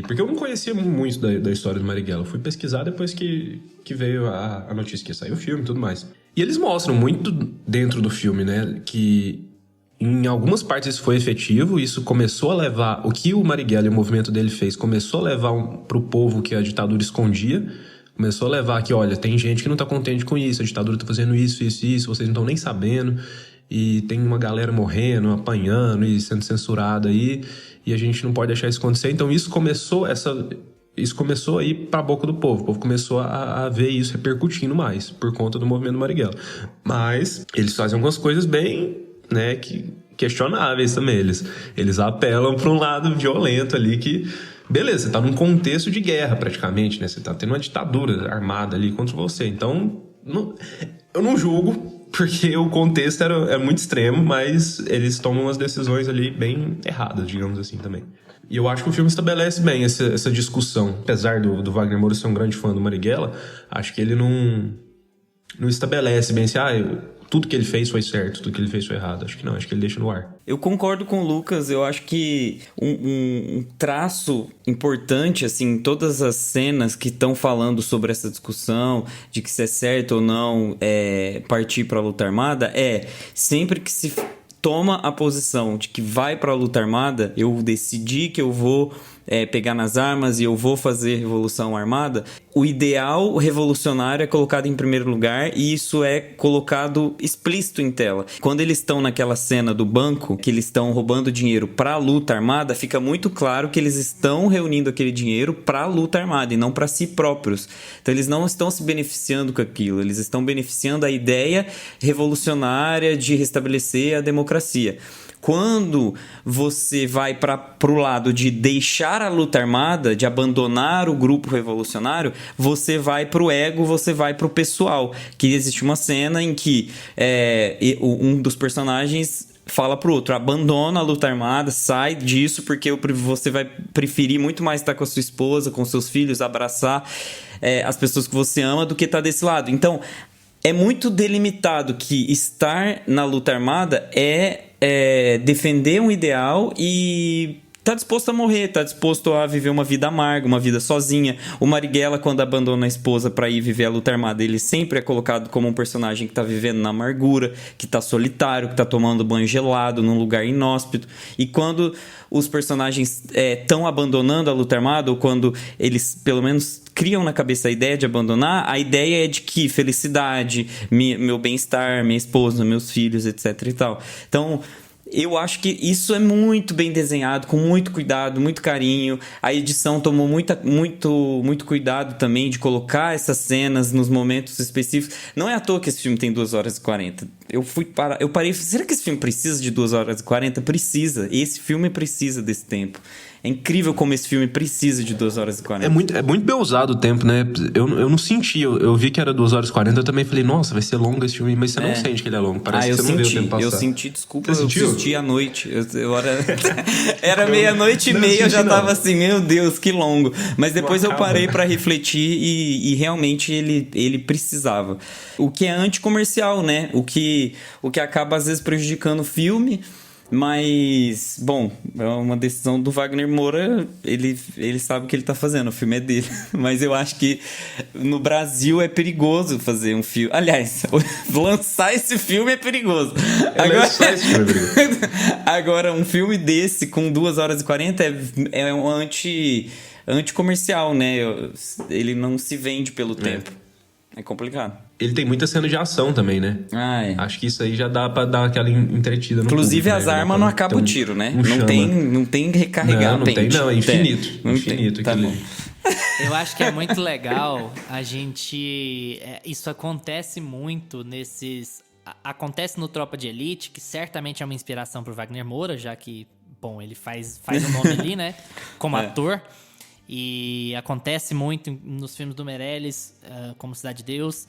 D: Porque eu não conhecia muito da história do Marighella. Eu fui pesquisar depois que veio a notícia que ia sair o filme e tudo mais. E eles mostram muito dentro do filme, né, que em algumas partes isso foi efetivo, isso começou a levar... O que o Marighella e o movimento dele fez começou a levar pro povo que a ditadura escondia, começou a levar que, olha, tem gente que não tá contente com isso, a ditadura tá fazendo isso, vocês não estão nem sabendo, e tem uma galera morrendo, apanhando e sendo censurada aí, e a gente não pode deixar isso acontecer. Então isso começou a ir pra boca do povo. O povo começou a ver isso repercutindo mais, por conta do movimento Marighella. Mas eles fazem algumas coisas bem... né, questionáveis também. Eles apelam para um lado violento ali que beleza, você tá num contexto de guerra praticamente, né? Você tá tendo uma ditadura armada ali contra você. Então, eu não julgo, porque o contexto era muito extremo, mas eles tomam umas decisões ali bem erradas, digamos assim, também. E eu acho que o filme estabelece bem essa discussão. Apesar do Wagner Moura ser um grande fã do Marighella, acho que ele não estabelece bem assim, tudo que ele fez foi certo, tudo que ele fez foi errado. Acho que não, acho que ele deixa no ar.
C: Eu concordo com o Lucas, eu acho que um traço importante, assim, todas as cenas que estão falando sobre essa discussão de que se é certo ou não partir para a luta armada, sempre que se toma a posição de que vai para a luta armada, eu decidi que eu vou pegar nas armas e eu vou fazer revolução armada, o ideal revolucionário é colocado em primeiro lugar e isso é colocado explícito em tela. Quando eles estão naquela cena do banco, que eles estão roubando dinheiro para a luta armada, fica muito claro que eles estão reunindo aquele dinheiro para a luta armada e não para si próprios. Então eles não estão se beneficiando com aquilo, eles estão beneficiando a ideia revolucionária de restabelecer a democracia. Quando você vai para o lado de deixar a luta armada, de abandonar o grupo revolucionário, você vai para o ego, você vai para o pessoal. Que existe uma cena em que um dos personagens fala pro outro, abandona a luta armada, sai disso, porque você vai preferir muito mais estar com a sua esposa, com seus filhos, abraçar as pessoas que você ama do que estar desse lado. Então, é muito delimitado que estar na luta armada é defender um ideal e tá disposto a morrer, tá disposto a viver uma vida amarga, uma vida sozinha. O Marighella, quando abandona a esposa para ir viver a luta armada, ele sempre é colocado como um personagem que tá vivendo na amargura, que tá solitário, que tá tomando banho gelado num lugar inóspito. E quando os personagens estão abandonando a luta armada, ou quando eles, pelo menos, criam na cabeça a ideia de abandonar, a ideia é de que felicidade, meu bem-estar, minha esposa, meus filhos, etc e tal. Então, eu acho que isso é muito bem desenhado, com muito cuidado, muito carinho. A edição tomou muito cuidado também de colocar essas cenas nos momentos específicos. Não é à toa que esse filme tem 2 horas e 40. Eu parei, será que esse filme precisa de 2 horas e 40? Precisa. Esse filme precisa desse tempo. É incrível como esse filme precisa de 2 horas e 40.
D: É muito bem usado o tempo, né? Eu não senti, eu vi que era 2 horas e 40, eu também falei, nossa, vai ser longo esse filme, mas você não sente que ele é longo, parece que você não vê o tempo passar.
C: Eu senti, desculpa,
D: você
C: eu assisti à noite. Era meia-noite e meia, eu já tava assim, meu Deus, que longo. Mas depois eu parei pra refletir e realmente ele precisava. O que é anticomercial, né? O que acaba às vezes prejudicando o filme. Mas, bom, é uma decisão do Wagner Moura, ele sabe o que ele tá fazendo, o filme é dele. Mas eu acho que no Brasil é perigoso fazer um filme. Aliás, lançar esse filme é perigoso. Agora, um filme desse com 2 horas e 40 é um anticomercial, né? Ele não se vende pelo tempo. É complicado.
D: Ele tem muita cena de ação também, né? Acho que isso aí já dá pra dar aquela entretida no
C: Inclusive,
D: público,
C: as armas não acabam o tiro, né? Não tem recarregar
D: não
C: pente.
D: Não, é infinito. Infinito.
C: Tá bom.
B: Eu acho que é muito legal isso acontece muito acontece no Tropa de Elite, que certamente é uma inspiração pro Wagner Moura, já que, bom, ele faz o nome ali, né? Como ator. E acontece muito nos filmes do Meirelles, como Cidade de Deus,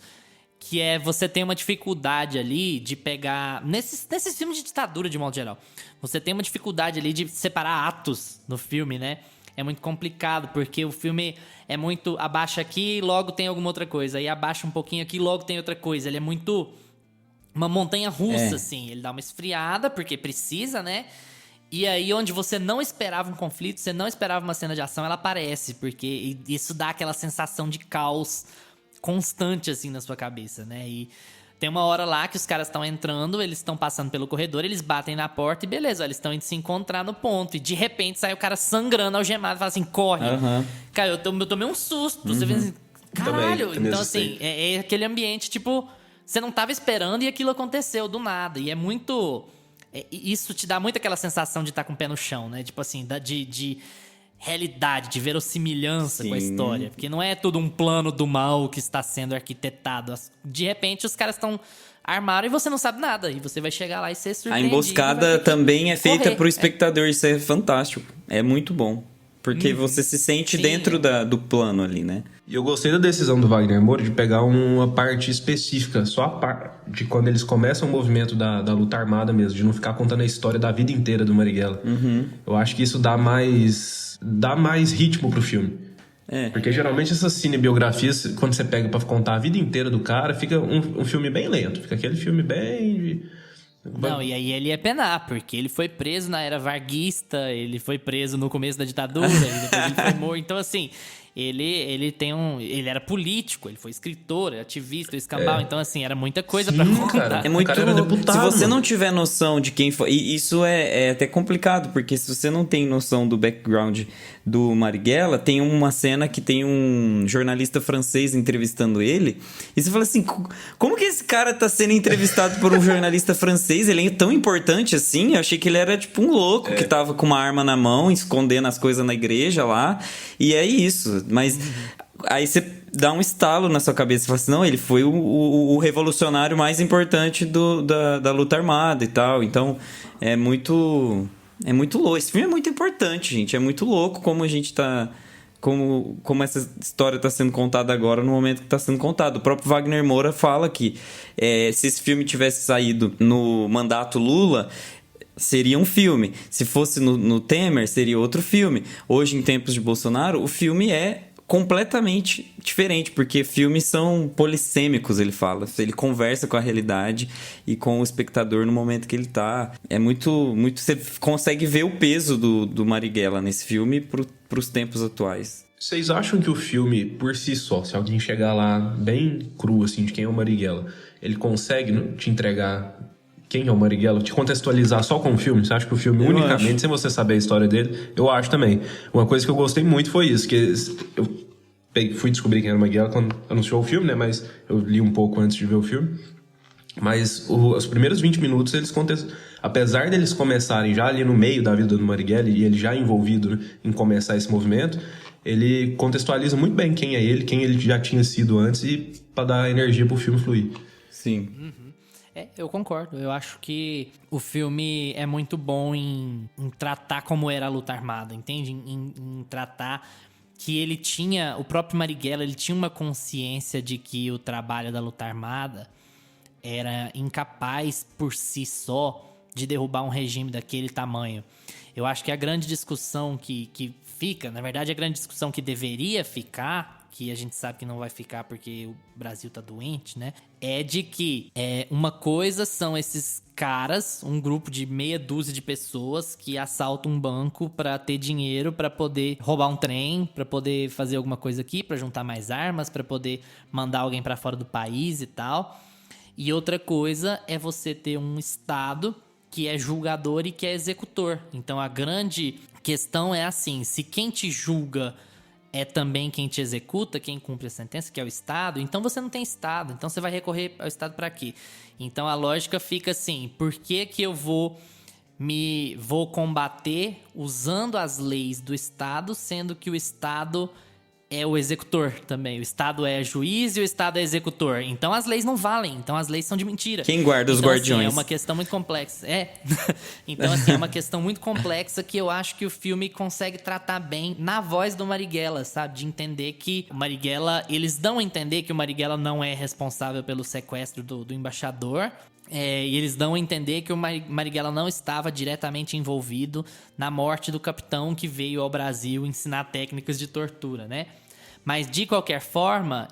B: que você tem uma dificuldade ali de pegar... Nesses filmes de ditadura, de modo geral, você tem uma dificuldade ali de separar atos no filme, né? É muito complicado, porque o filme é muito... Abaixa aqui, logo tem alguma outra coisa. Aí abaixa um pouquinho aqui, logo tem outra coisa. Ele é muito... uma montanha russa, assim. Ele dá uma esfriada, porque precisa, né? E aí, onde você não esperava um conflito, você não esperava uma cena de ação, ela aparece. Porque isso dá aquela sensação de caos constante, assim, na sua cabeça, né? E tem uma hora lá que os caras estão entrando, eles estão passando pelo corredor, eles batem na porta e beleza, eles estão indo se encontrar no ponto. E de repente sai o cara sangrando, algemado, fala assim, corre. Cara, eu tomei um susto. Você vê assim, caralho.
D: Também
B: então, assim, é aquele ambiente, tipo, você não tava esperando e aquilo aconteceu do nada. E é muito... isso te dá muito aquela sensação de estar com o pé no chão, né? Tipo assim, de realidade, de verossimilhança com a história. Porque não é tudo um plano do mal que está sendo arquitetado. De repente, os caras estão armados e você não sabe nada. E você vai chegar lá e ser surpreendido.
C: A emboscada também é feita pro espectador. Isso é fantástico. É muito bom. Porque você se sente
B: Sim.
C: dentro do plano ali, né?
D: E eu gostei da decisão do Wagner Moura de pegar uma parte específica, só a parte de quando eles começam o movimento da luta armada mesmo, de não ficar contando a história da vida inteira do Marighella. Eu acho que isso dá mais ritmo pro filme. Porque geralmente essas cinebiografias, quando você pega pra contar a vida inteira do cara, fica um filme bem lento. Fica aquele filme bem...
B: Não, e aí ele ia penar, porque ele foi preso na era varguista, ele foi preso no começo da ditadura, e depois ele foi morto. Então, assim, ele era político, ele foi escritor, ativista, escambau. Então, assim, era muita coisa
D: Sim,
B: pra contar.
D: cara.
C: É muito.
D: O cara era deputado,
C: se você
D: mano.
C: não tiver noção de quem foi. E isso é até complicado, porque se você não tem noção do background do Marighella, tem uma cena que tem um jornalista francês entrevistando ele. E você fala assim: como que esse cara tá sendo entrevistado por um jornalista francês? Ele é tão importante assim? Eu achei que ele era tipo um louco que tava com uma arma na mão, escondendo as coisas na igreja lá. E é isso. Mas. Aí você dá um estalo na sua cabeça e fala assim, não, ele foi o revolucionário mais importante da luta armada e tal. Então, é muito louco. Esse filme é muito importante, gente. É muito louco como a gente tá... Como essa história está sendo contada agora, no momento que está sendo contada. O próprio Wagner Moura fala que se esse filme tivesse saído no mandato Lula... seria um filme. Se fosse no Temer, seria outro filme. Hoje, em tempos de Bolsonaro, o filme é completamente diferente, porque filmes são polissêmicos, ele fala. Ele conversa com a realidade e com o espectador no momento que ele tá. É muito... Você consegue ver o peso do Marighella nesse filme pros tempos atuais.
D: Vocês acham que o filme, por si só, se alguém chegar lá bem cru, assim, de quem é o Marighella, ele consegue te entregar quem é o Marighella, te contextualizar só com o filme? Você acha que o filme, unicamente, sem você saber a história dele? Eu acho também. Uma coisa que eu gostei muito foi isso, que eu fui descobrir quem era o Marighella quando anunciou o filme, né? Mas eu li um pouco antes de ver o filme. Mas os primeiros 20 minutos, apesar deles começarem já ali no meio da vida do Marighella e ele já envolvido, né, em começar esse movimento, ele contextualiza muito bem quem é ele, quem ele já tinha sido antes, e para dar energia pro filme fluir.
C: Sim.
B: Eu concordo. Eu acho que o filme é muito bom em tratar como era a luta armada, entende? Em tratar que ele tinha... O próprio Marighella, ele tinha uma consciência de que o trabalho da luta armada era incapaz por si só de derrubar um regime daquele tamanho. Eu acho que a grande discussão que fica... Na verdade, a grande discussão que deveria ficar... que a gente sabe que não vai ficar porque o Brasil tá doente, né? É de que uma coisa são esses caras, um grupo de meia dúzia de pessoas que assaltam um banco pra ter dinheiro, pra poder roubar um trem, pra poder fazer alguma coisa aqui, pra juntar mais armas, pra poder mandar alguém pra fora do país e tal. E outra coisa é você ter um Estado que é julgador e que é executor. Então a grande questão é assim, se quem te julga é também quem te executa, quem cumpre a sentença, que é o Estado, então você não tem Estado, então você vai recorrer ao Estado para quê? Então a lógica fica assim, por que eu vou combater usando as leis do Estado, sendo que o Estado é o executor também, o Estado é juiz e o Estado é executor, então as leis não valem, então as leis são de mentira.
C: Quem guarda os guardiões?
B: Assim, é uma questão muito complexa. Então, assim, é uma questão muito complexa que eu acho que o filme consegue tratar bem na voz do Marighella, sabe? De entender que o Marighella... Eles dão a entender que o Marighella não é responsável pelo sequestro do embaixador. E eles dão a entender que o Marighella não estava diretamente envolvido na morte do capitão que veio ao Brasil ensinar técnicas de tortura, né? Mas, de qualquer forma,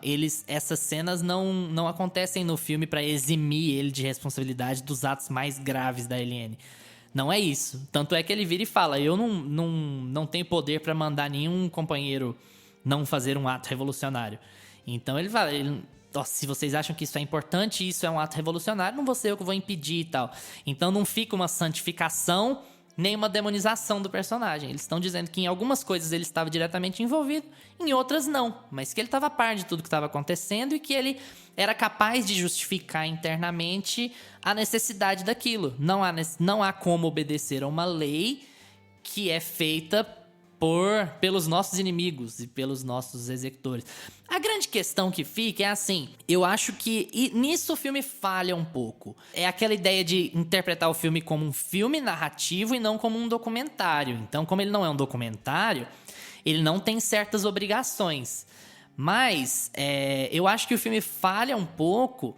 B: essas cenas não acontecem no filme para eximir ele de responsabilidade dos atos mais graves da ELN. Não é isso. Tanto é que ele vira e fala, eu não tenho poder para mandar nenhum companheiro não fazer um ato revolucionário. Então ele fala, se vocês acham que isso é importante, isso é um ato revolucionário, não vou ser eu que vou impedir e tal. Então não fica uma santificação nem uma demonização do personagem. Eles estão dizendo que em algumas coisas ele estava diretamente envolvido, em outras não. Mas que ele estava a par de tudo que estava acontecendo e que ele era capaz de justificar internamente a necessidade daquilo. Não há como obedecer a uma lei que é feita pelos nossos inimigos e pelos nossos executores. A grande questão que fica é assim, eu acho que nisso o filme falha um pouco. É aquela ideia de interpretar o filme como um filme narrativo e não como um documentário. Então, como ele não é um documentário, ele não tem certas obrigações. Mas eu acho que o filme falha um pouco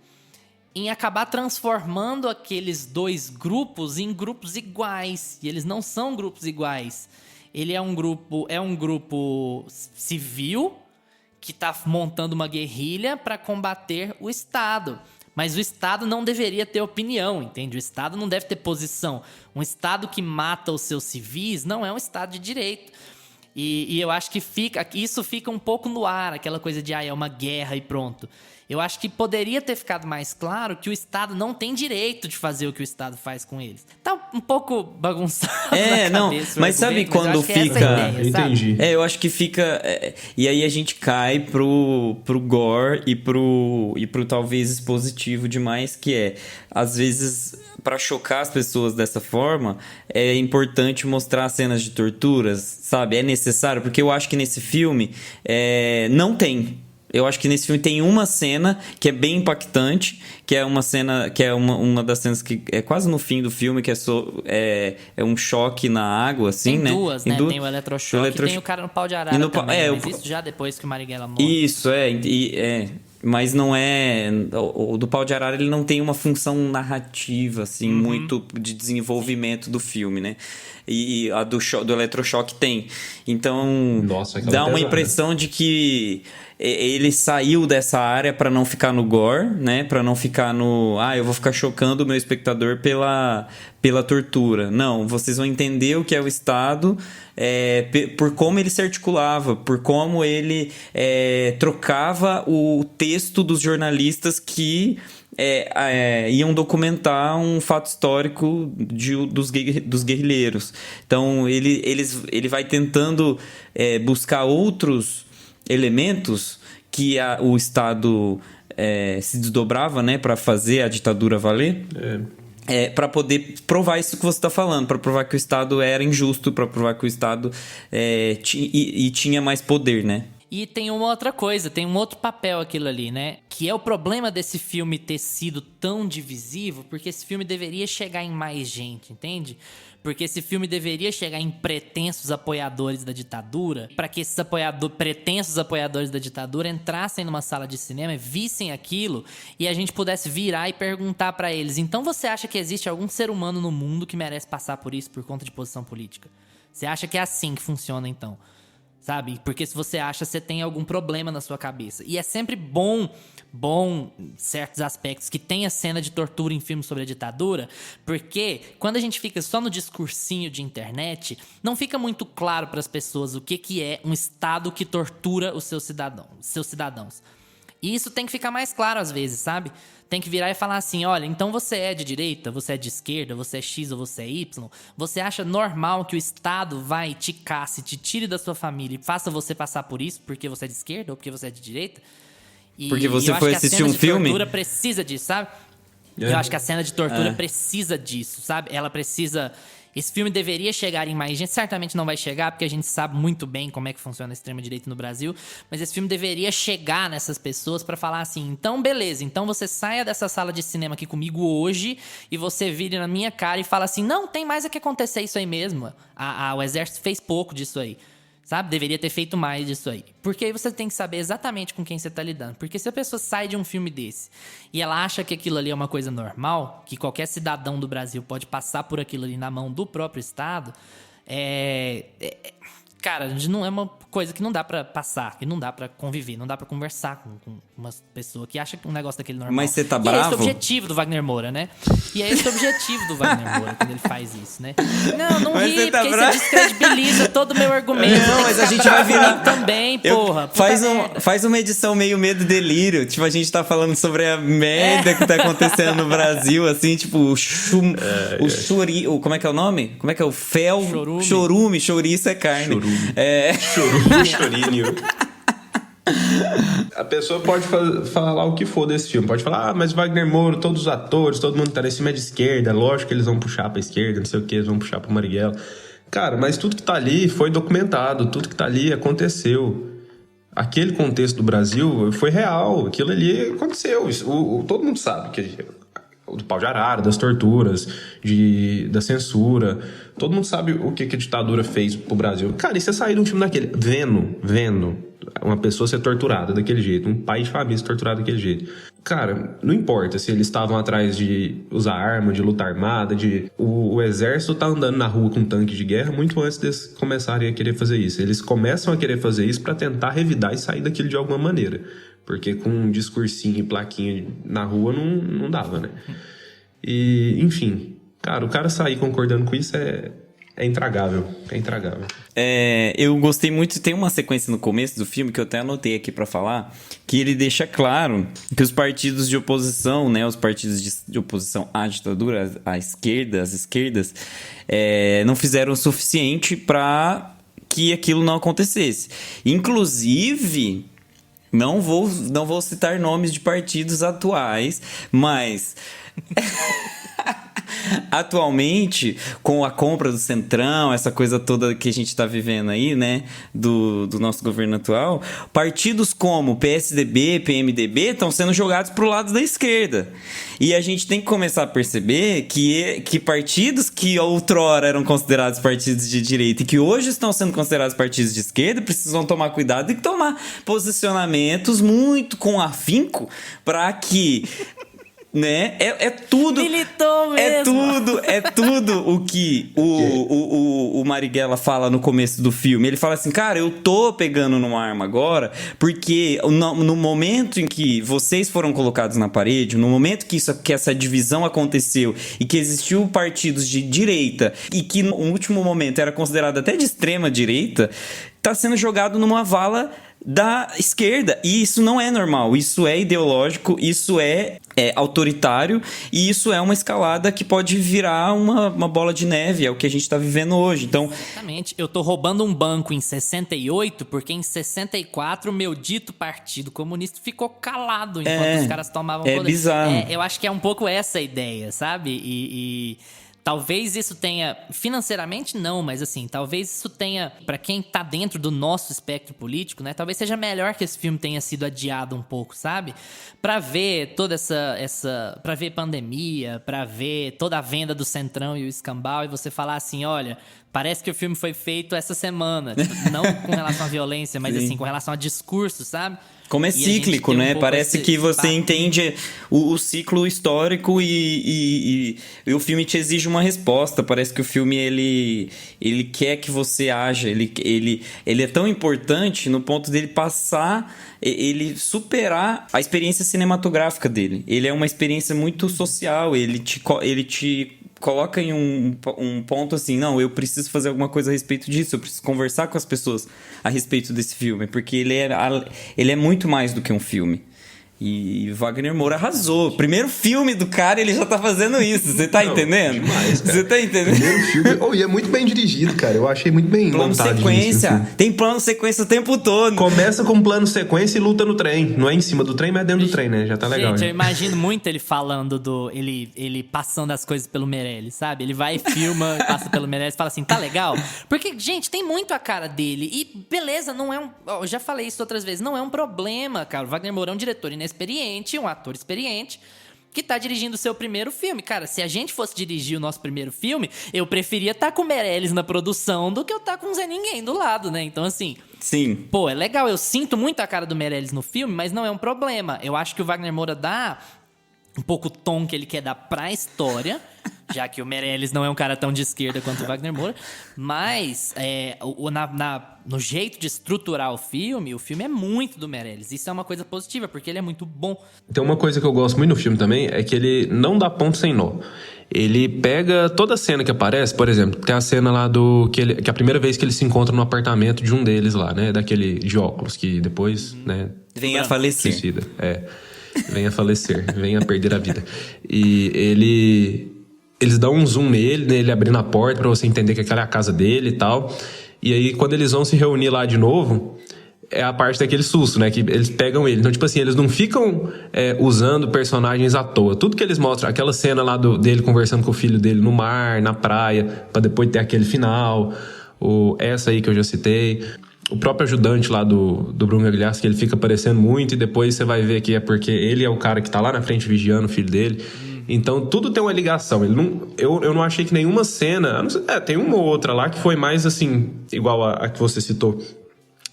B: em acabar transformando aqueles dois grupos em grupos iguais. E eles não são grupos iguais. Ele é um grupo civil que está montando uma guerrilha para combater o Estado. Mas o Estado não deveria ter opinião, entende? O Estado não deve ter posição. Um Estado que mata os seus civis não é um Estado de direito. E eu acho que isso fica um pouco no ar, aquela coisa de é uma guerra e pronto. Eu acho que poderia ter ficado mais claro que o Estado não tem direito de fazer o que o Estado faz com eles. Tá um pouco bagunçado na cabeça,
C: mas sabe quando fica...
D: Entendi.
C: Eu acho que fica... E aí a gente cai pro gore e pro talvez expositivo demais, que às vezes, pra chocar as pessoas dessa forma, é importante mostrar cenas de torturas, sabe? É necessário, porque eu acho que nesse filme não tem. Eu acho que nesse filme tem uma cena que é bem impactante, que é uma cena, que é uma das cenas que é quase no fim do filme, que é um choque na água, assim, né?
B: Tem duas, né? Tem o eletrochoque e tem o cara no pau de arara também, mas isso já depois que o Marighella morre.
C: Isso, mas não é... O do pau de arara, ele não tem uma função narrativa, assim, muito de desenvolvimento do filme, né? E a do eletrochoque tem. Então, dá uma impressão de que ele saiu dessa área para não ficar no gore, né? Para não ficar no... eu vou ficar chocando o meu espectador pela tortura. Não, vocês vão entender o que é o Estado por como ele se articulava, por como ele trocava o texto dos jornalistas que iam documentar um fato histórico dos guerrilheiros. Então, ele vai tentando buscar outros elementos que o Estado se desdobrava, né, para fazer a ditadura valer. Para poder provar isso que você está falando, para provar que o Estado era injusto, para provar que o Estado tinha mais poder, né?
B: E tem uma outra coisa, tem um outro papel aquilo ali, né? Que é o problema desse filme ter sido tão divisivo, porque esse filme deveria chegar em mais gente, entende? Porque esse filme deveria chegar em pretensos apoiadores da ditadura, para que esses pretensos apoiadores da ditadura entrassem numa sala de cinema, vissem aquilo e a gente pudesse virar e perguntar para eles: então você acha que existe algum ser humano no mundo que merece passar por isso por conta de posição política? Você acha que é assim que funciona, então? Sabe? Porque se você acha, você tem algum problema na sua cabeça. E é sempre bom em certos aspectos que tenha cena de tortura em filmes sobre a ditadura, porque quando a gente fica só no discursinho de internet, não fica muito claro para as pessoas o que é um Estado que tortura os seus cidadãos. E isso tem que ficar mais claro às vezes, sabe? Tem que virar e falar assim: olha, então você é de direita, você é de esquerda, você é X ou você é Y. Você acha normal que o Estado vai te casse, te tire da sua família e faça você passar por isso porque você é de esquerda ou porque você é de direita?
C: Porque você foi assistir um filme?
B: A cena de tortura precisa disso, sabe? Eu acho que a cena de tortura precisa disso, sabe? Ela precisa... Esse filme deveria chegar em mais gente. Certamente não vai chegar, porque a gente sabe muito bem como é que funciona a extrema-direita no Brasil. Mas esse filme deveria chegar nessas pessoas pra falar assim: então beleza, então você saia dessa sala de cinema aqui comigo hoje e você vire na minha cara e fala assim: não, tem mais é que acontecer isso aí mesmo. O exército fez pouco disso aí. Sabe? Deveria ter feito mais disso aí. Porque aí você tem que saber exatamente com quem você tá lidando. Porque se a pessoa sai de um filme desse e ela acha que aquilo ali é uma coisa normal, que qualquer cidadão do Brasil pode passar por aquilo ali na mão do próprio Estado, cara, não é uma coisa que não dá pra passar, que não dá pra conviver, não dá pra conversar com uma pessoa que acha que um negócio daquele normal.
C: Mas você tá
B: e
C: bravo?
B: É esse o objetivo do Wagner Moura, né? E é esse o objetivo do Wagner Moura quando ele faz isso, né? Não
C: mas
B: ri,
C: tá
B: porque
C: bravo?
B: isso descredibiliza todo o meu argumento.
C: Não, mas a gente vai virar
B: também, porra.
C: Faz uma edição meio Medo e Delírio. Tipo, a gente tá falando sobre a merda que tá acontecendo no Brasil, assim, tipo, como é que é o nome? Como é que é o fel?
B: Chorume.
C: Chouriço é carne.
D: Chorinho. A pessoa pode falar o que for desse filme. Pode falar: mas Wagner Moura, todos os atores, todo mundo que tá nesse filme é de esquerda. Lógico que eles vão puxar pra esquerda, não sei o que, eles vão puxar pro Marighella. Cara, mas tudo que tá ali foi documentado, tudo que tá ali aconteceu. Aquele contexto do Brasil foi real, aquilo ali aconteceu. Todo mundo sabe que do pau de arara, das torturas, da censura. Todo mundo sabe o que a ditadura fez pro Brasil. Cara, e você sair de um filme daquele, vendo uma pessoa ser torturada daquele jeito, um pai de família ser torturado daquele jeito. Cara, não importa se eles estavam atrás de usar arma, de luta armada, o exército tá andando na rua com um tanque de guerra muito antes deles começarem a querer fazer isso. Eles começam a querer fazer isso pra tentar revidar e sair daquilo de alguma maneira. Porque com um discursinho e plaquinha na rua não dava, né? E, enfim, cara, o cara sair concordando com isso é intragável. É intragável.
C: Eu gostei muito. Tem uma sequência no começo do filme que eu até anotei aqui pra falar, que ele deixa claro que os partidos de oposição, né, os partidos de oposição à ditadura, à esquerda, as esquerdas, não fizeram o suficiente pra que aquilo não acontecesse. Inclusive, não vou citar nomes de partidos atuais, mas atualmente, com a compra do Centrão, essa coisa toda que a gente tá vivendo aí, né, do nosso governo atual, partidos como PSDB, PMDB estão sendo jogados pro lado da esquerda. E a gente tem que começar a perceber que partidos que outrora eram considerados partidos de direita e que hoje estão sendo considerados partidos de esquerda precisam tomar cuidado e tomar posicionamentos muito com afinco para que, né? É tudo.
B: Militou mesmo.
C: É tudo o que o Marighella fala no começo do filme. Ele fala assim, cara, eu tô pegando numa arma agora porque no momento em que vocês foram colocados na parede, no momento que essa divisão aconteceu e que existiu partidos de direita e que no último momento era considerado até de extrema direita, tá sendo jogado numa vala da esquerda, e isso não é normal, isso é ideológico, isso é autoritário, e isso é uma escalada que pode virar uma bola de neve, é o que a gente tá vivendo hoje. Então,
B: exatamente, eu tô roubando um banco em 68 porque em 64 o meu dito Partido Comunista ficou calado enquanto os caras tomavam poder.
C: É bizarro.
B: Eu acho que é um pouco essa a ideia, sabe? E talvez isso tenha, financeiramente não, mas assim, talvez isso tenha, pra quem tá dentro do nosso espectro político, né, talvez seja melhor que esse filme tenha sido adiado um pouco, sabe? Pra ver toda pra ver pandemia, pra ver toda a venda do Centrão e o escambau, e você falar assim, olha, parece que o filme foi feito essa semana, tipo, não com relação à violência, mas assim, com relação a discurso, sabe?
C: Como é cíclico, né? Parece que você entende o ciclo histórico e o filme te exige uma resposta. Parece que o filme, ele quer que você haja. Ele é tão importante no ponto dele passar, ele superar a experiência cinematográfica dele. Ele é uma experiência muito social. Ele te coloca em um ponto assim, não, eu preciso fazer alguma coisa a respeito disso, eu preciso conversar com as pessoas a respeito desse filme, porque ele é muito mais do que um filme. E Wagner Moura arrasou. Primeiro filme do cara, ele já tá fazendo isso. Você tá entendendo?
D: Demais, cara.
C: Você tá entendendo?
D: Primeiro filme... e é muito bem dirigido, cara. Eu achei muito bem
C: plano
D: montado.
C: Sequência. Tem plano sequência o tempo todo.
D: Começa com plano sequência e luta no trem. Não é em cima do trem, mas é dentro do trem, né? Já tá legal.
B: Gente, eu imagino muito ele falando ele passando as coisas pelo Meirelles, sabe? Ele vai, filma, passa pelo Meirelles e fala assim, tá legal? Porque, gente, tem muito a cara dele. E beleza, não é um... Eu já falei isso outras vezes. Não é um problema, cara. O Wagner Moura é um diretor inexperiente, um ator experiente, que tá dirigindo o seu primeiro filme. Cara, se a gente fosse dirigir o nosso primeiro filme, eu preferia estar com o Meirelles na produção do que eu estar com o Zé Ninguém do lado, né? Então, assim...
C: Sim.
B: Pô, é legal, eu sinto muito a cara do Meirelles no filme, mas não é um problema. Eu acho que o Wagner Moura dá um pouco o tom que ele quer dar pra história, já que o Meirelles não é um cara tão de esquerda quanto o Wagner Moura, mas no jeito de estruturar o filme é muito do Meirelles. Isso é uma coisa positiva, porque ele é muito bom.
D: Tem uma coisa que eu gosto muito no filme também, é que ele não dá ponto sem nó. Ele pega toda a cena que aparece, por exemplo, tem a cena lá que é a primeira vez que ele se encontra no apartamento de um deles lá, né? Daquele de óculos, que depois, né?
C: Vem a falecer.
D: Suicida. Vem a falecer, vem a perder a vida. E eles dão um zoom nele abrindo a porta pra você entender que aquela é a casa dele e tal. E aí, quando eles vão se reunir lá de novo, é a parte daquele susto, né? Que eles pegam ele. Então, tipo assim, eles não ficam usando personagens à toa. Tudo que eles mostram, aquela cena lá dele conversando com o filho dele no mar, na praia, pra depois ter aquele final. Essa aí que eu já citei. O próprio ajudante lá do Bruno Gagliasso, que ele fica aparecendo muito, e depois você vai ver que é porque ele é o cara que tá lá na frente vigiando o filho dele. Então, tudo tem uma ligação. Eu não achei que nenhuma cena... tem uma ou outra lá que foi mais, assim, igual a que você citou,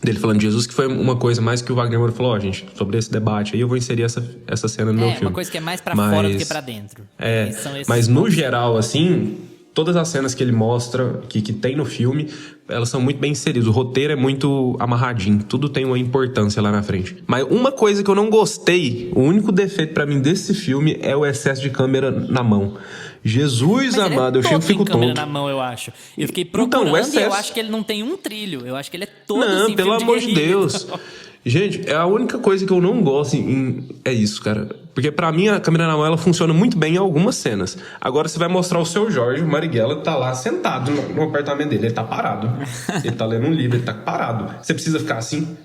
D: dele falando de Jesus, que foi uma coisa mais que o Wagner Moura falou, gente, sobre esse debate aí eu vou inserir essa cena no meu filme.
B: É, uma coisa que é mais pra fora do que pra dentro.
D: Mas no geral, assim, todas as cenas que ele mostra, que tem no filme, elas são muito bem inseridas. O roteiro é muito amarradinho, tudo tem uma importância lá na frente. Mas uma coisa que eu não gostei, o único defeito pra mim desse filme é o excesso de câmera na mão. Jesus amado, eu fico tonto.
B: Câmera na mão, eu acho. Eu fiquei procurando e eu acho que ele não tem um trilho. Eu acho que ele é todo assim,
D: pelo amor de Deus. Gente, é a única coisa que eu não gosto é isso, cara. Porque pra mim a câmera na mão ela funciona muito bem em algumas cenas. Agora você vai mostrar o seu Jorge, o Marighella, tá lá sentado no apartamento dele. Ele tá parado. Ele tá lendo um livro, ele tá parado. Você precisa ficar assim?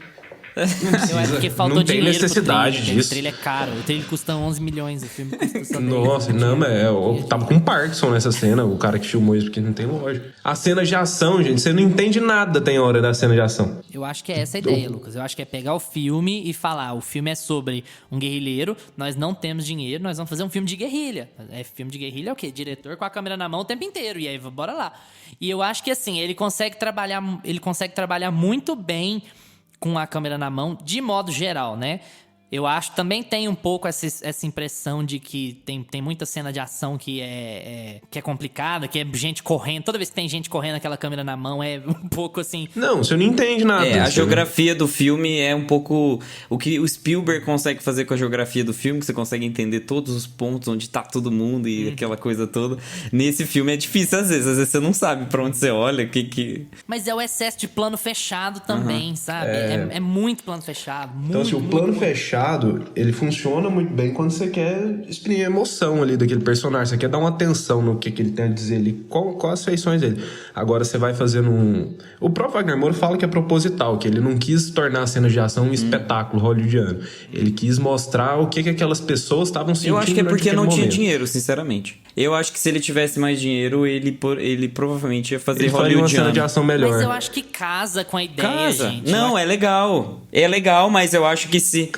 D: Não precisa.
B: Eu acho que faltou
D: não tem
B: dinheiro
D: necessidade
B: pro trailer,
D: disso.
B: O trailer é caro. O trailer custa 11 milhões, o filme custa só 10.
D: Nossa, não, mas eu tava com Parkinson nessa cena, o cara que filmou isso, porque não tem lógica. A cena de ação, gente, você não entende nada tem hora da cena de ação.
B: Eu acho que é essa a ideia, Lucas. Eu acho que é pegar o filme e falar, o filme é sobre um guerrilheiro, nós não temos dinheiro, nós vamos fazer um filme de guerrilha. Filme de guerrilha é o quê? Diretor com a câmera na mão o tempo inteiro, e aí bora lá. E eu acho que assim, ele consegue trabalhar muito bem com a câmera na mão, de modo geral, né? Eu acho que também tem um pouco essa impressão de que tem muita cena de ação que é complicada, que é gente correndo. Toda vez que tem gente correndo, aquela câmera na mão é um pouco assim...
D: Não, você não entende nada.
C: A geografia do filme é um pouco... O que o Spielberg consegue fazer com a geografia do filme, que você consegue entender todos os pontos onde tá todo mundo e aquela coisa toda. Nesse filme é difícil às vezes você não sabe pra onde você olha,
B: Mas é o excesso de plano fechado também, sabe? É muito plano fechado.
D: Então, assim, o plano fechado, ele funciona muito bem quando você quer exprimir a emoção ali daquele personagem. Você quer dar uma atenção no que ele tem a dizer ali, quais as feições dele. Agora você vai fazendo O próprio Wagner Moura fala que é proposital, que ele não quis tornar a cena de ação um espetáculo hollywoodiano. Ele quis mostrar o que aquelas pessoas estavam sentindo.
C: Eu acho que é porque não tinha
D: momento.
C: dinheiro, sinceramente. Eu acho que se ele tivesse mais dinheiro, ele provavelmente ia fazer
D: ele faria uma cena de ação melhor.
B: Mas eu acho que casa com a ideia, gente.
C: Não, é legal. É legal, mas eu acho que se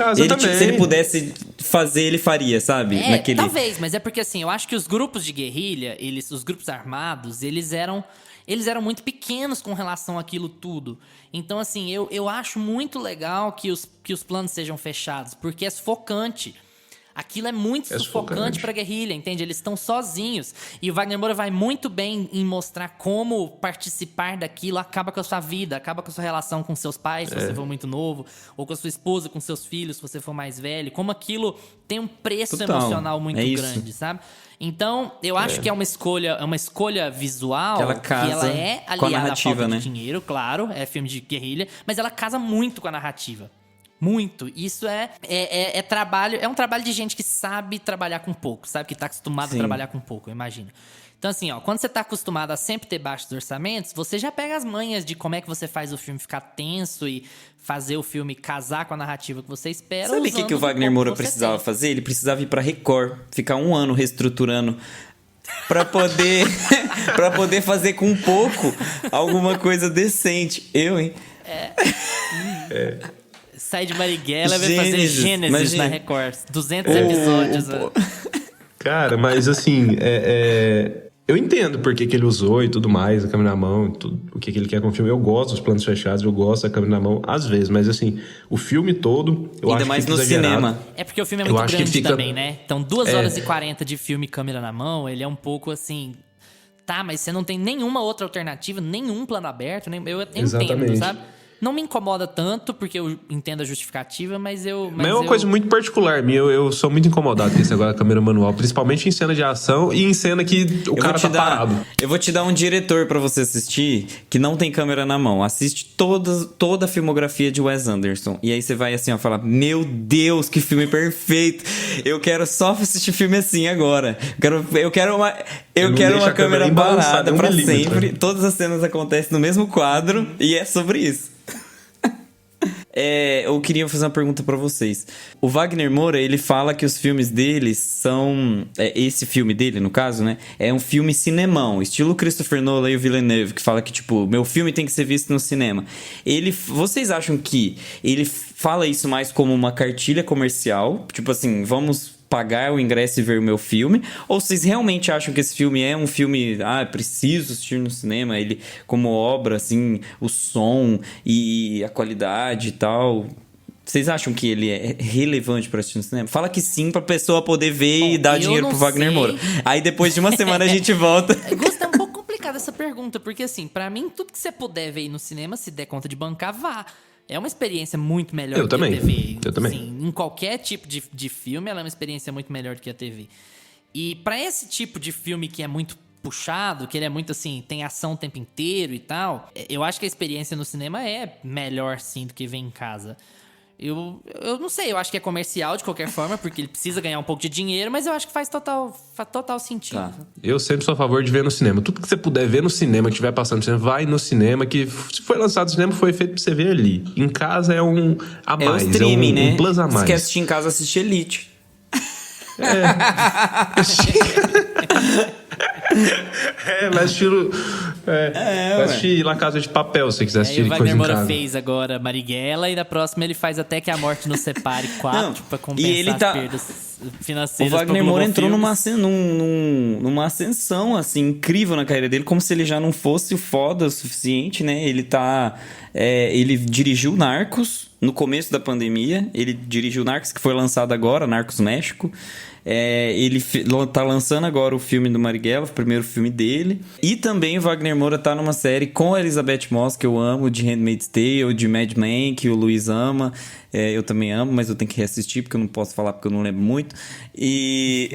C: ele pudesse fazer, ele faria, sabe?
B: Talvez, mas é porque assim, eu acho que os grupos de guerrilha, os grupos armados, eles eram muito pequenos com relação àquilo tudo. Então, assim, eu acho muito legal que os planos sejam fechados, porque é sufocante. Aquilo é muito sufocante pra guerrilha, entende? Eles estão sozinhos. E o Wagner Moura vai muito bem em mostrar como participar daquilo acaba com a sua vida, acaba com a sua relação com seus pais, se você for muito novo, ou com a sua esposa, com seus filhos, se você for mais velho. Como aquilo tem um preço emocional muito grande, sabe? Então, eu acho que é uma escolha visual,
C: que
B: ela é
C: com a
B: aliada à
C: narrativa,
B: falta
C: né?
B: de dinheiro, claro, é filme de guerrilha, mas ela casa muito com a narrativa. Muito. Isso é trabalho. É um trabalho de gente que sabe trabalhar com pouco, sabe? Que tá acostumado a trabalhar com pouco, eu imagino. Então, assim, quando você tá acostumado a sempre ter baixos orçamentos, você já pega as manhas de como é que você faz o filme ficar tenso e fazer o filme casar com a narrativa que você espera.
C: Sabe o que o Wagner Moura precisava fazer? Ele precisava ir pra Record, ficar 1 ano reestruturando pra poder fazer com pouco alguma coisa decente. Eu, hein?
B: Sai de Marighella e vai fazer Gênesis na Record. 200 episódios.
D: Cara, mas assim, eu entendo por que ele usou e tudo mais, a câmera na mão, o que ele quer com o filme. Eu gosto dos planos fechados, eu gosto da câmera na mão, às vezes. Mas assim, o filme todo, eu
C: ainda
D: acho
C: mais
D: que
C: no cinema.
B: É porque o filme é muito grande também, né? Então, 2 horas e 40 de filme câmera na mão, ele é um pouco assim... Tá, mas você não tem nenhuma outra alternativa, nenhum plano aberto, eu entendo, sabe? Não me incomoda tanto, porque eu entendo a justificativa, mas eu...
D: Mas é uma coisa muito particular minha. Eu sou muito incomodado com esse negócio da câmera manual. Principalmente em cena de ação e em cena que o cara tá parado.
C: Eu vou te dar um diretor pra você assistir que não tem câmera na mão. Assiste toda a filmografia de Wes Anderson. E aí você vai assim, falar... Meu Deus, que filme perfeito! Eu quero só assistir filme assim agora. Eu quero uma câmera parada pra sempre. Todas as cenas acontecem no mesmo quadro. E é sobre isso. Eu queria fazer uma pergunta pra vocês. O Wagner Moura, ele fala que os filmes deles são... esse filme dele, no caso, né? É um filme cinemão, estilo Christopher Nolan e o Villeneuve, que fala que, tipo, meu filme tem que ser visto no cinema. Vocês acham que ele fala isso mais como uma cartilha comercial? Tipo assim, vamos pagar o ingresso e ver o meu filme, ou vocês realmente acham que esse filme é um filme, preciso assistir no cinema, ele como obra, assim, o som e a qualidade e tal... Vocês acham que ele é relevante para assistir no cinema? Fala que sim, pra pessoa poder ver e dar dinheiro pro Wagner Moura. Aí depois de uma semana a gente volta.
B: Gusto, é um pouco complicada essa pergunta, porque assim, pra mim, tudo que você puder ver aí no cinema, se der conta de bancar, vá. É uma experiência muito melhor do que a TV.
D: Eu também.
B: Assim, em qualquer tipo de filme, ela é uma experiência muito melhor do que a TV. E pra esse tipo de filme que é muito puxado, que ele é muito assim, tem ação o tempo inteiro e tal, eu acho que a experiência no cinema é melhor sim do que ver em casa. Eu não sei, eu acho que é comercial de qualquer forma, porque ele precisa ganhar um pouco de dinheiro, mas eu acho que faz total sentido.
C: Tá.
D: Eu sempre sou a favor de ver no cinema. Tudo que você puder ver no cinema, que estiver passando no cinema, vai no cinema, que se foi lançado no cinema, foi feito pra você ver ali. Em casa é um a mais,
C: o streaming, né?
D: Um plus a mais.
C: Se quer assistir em casa, assiste Elite.
D: Vai assistir La Casa de Papel, se você quiser assistir
B: Aí o
D: coisa
B: Wagner
D: em
B: Moura
D: casa.
B: fez agora Marighella e da próxima ele faz Até que a Morte nos Separe 4 pra compensar
C: e ele tá...
B: as perdas
C: O
B: financeiras.
C: Wagner Moura entrou numa ascensão assim, incrível na carreira dele, como se ele já não fosse foda o suficiente, né? Ele tá... ele dirigiu Narcos no começo da pandemia. Ele dirigiu Narcos, que foi lançado agora, Narcos México. Ele tá lançando agora o filme do Marighella, o primeiro filme dele. E também o Wagner Moura tá numa série com a Elizabeth Moss, que eu amo, de Handmaid's Tale, de Mad Men, que o Luiz ama. Eu também amo, mas eu tenho que reassistir, porque eu não posso falar, porque eu não lembro muito. E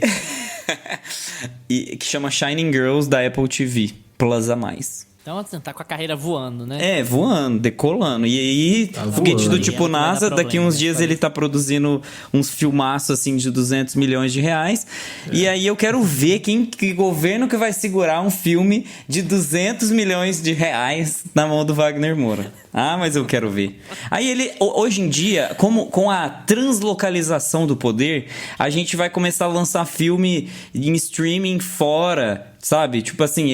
C: que chama Shining Girls, da Apple TV, Plus a mais.
B: Então, assim, tá com a carreira voando, né?
C: Voando, decolando. E aí, foguete do tipo NASA, daqui uns dias ele tá produzindo uns filmaços, assim, de 200 milhões de reais. E aí eu quero ver que governo que vai segurar um filme de 200 milhões de reais na mão do Wagner Moura. Mas eu quero ver. Aí ele, hoje em dia, com a translocalização do poder, a gente vai começar a lançar filme em streaming fora, sabe? Tipo assim,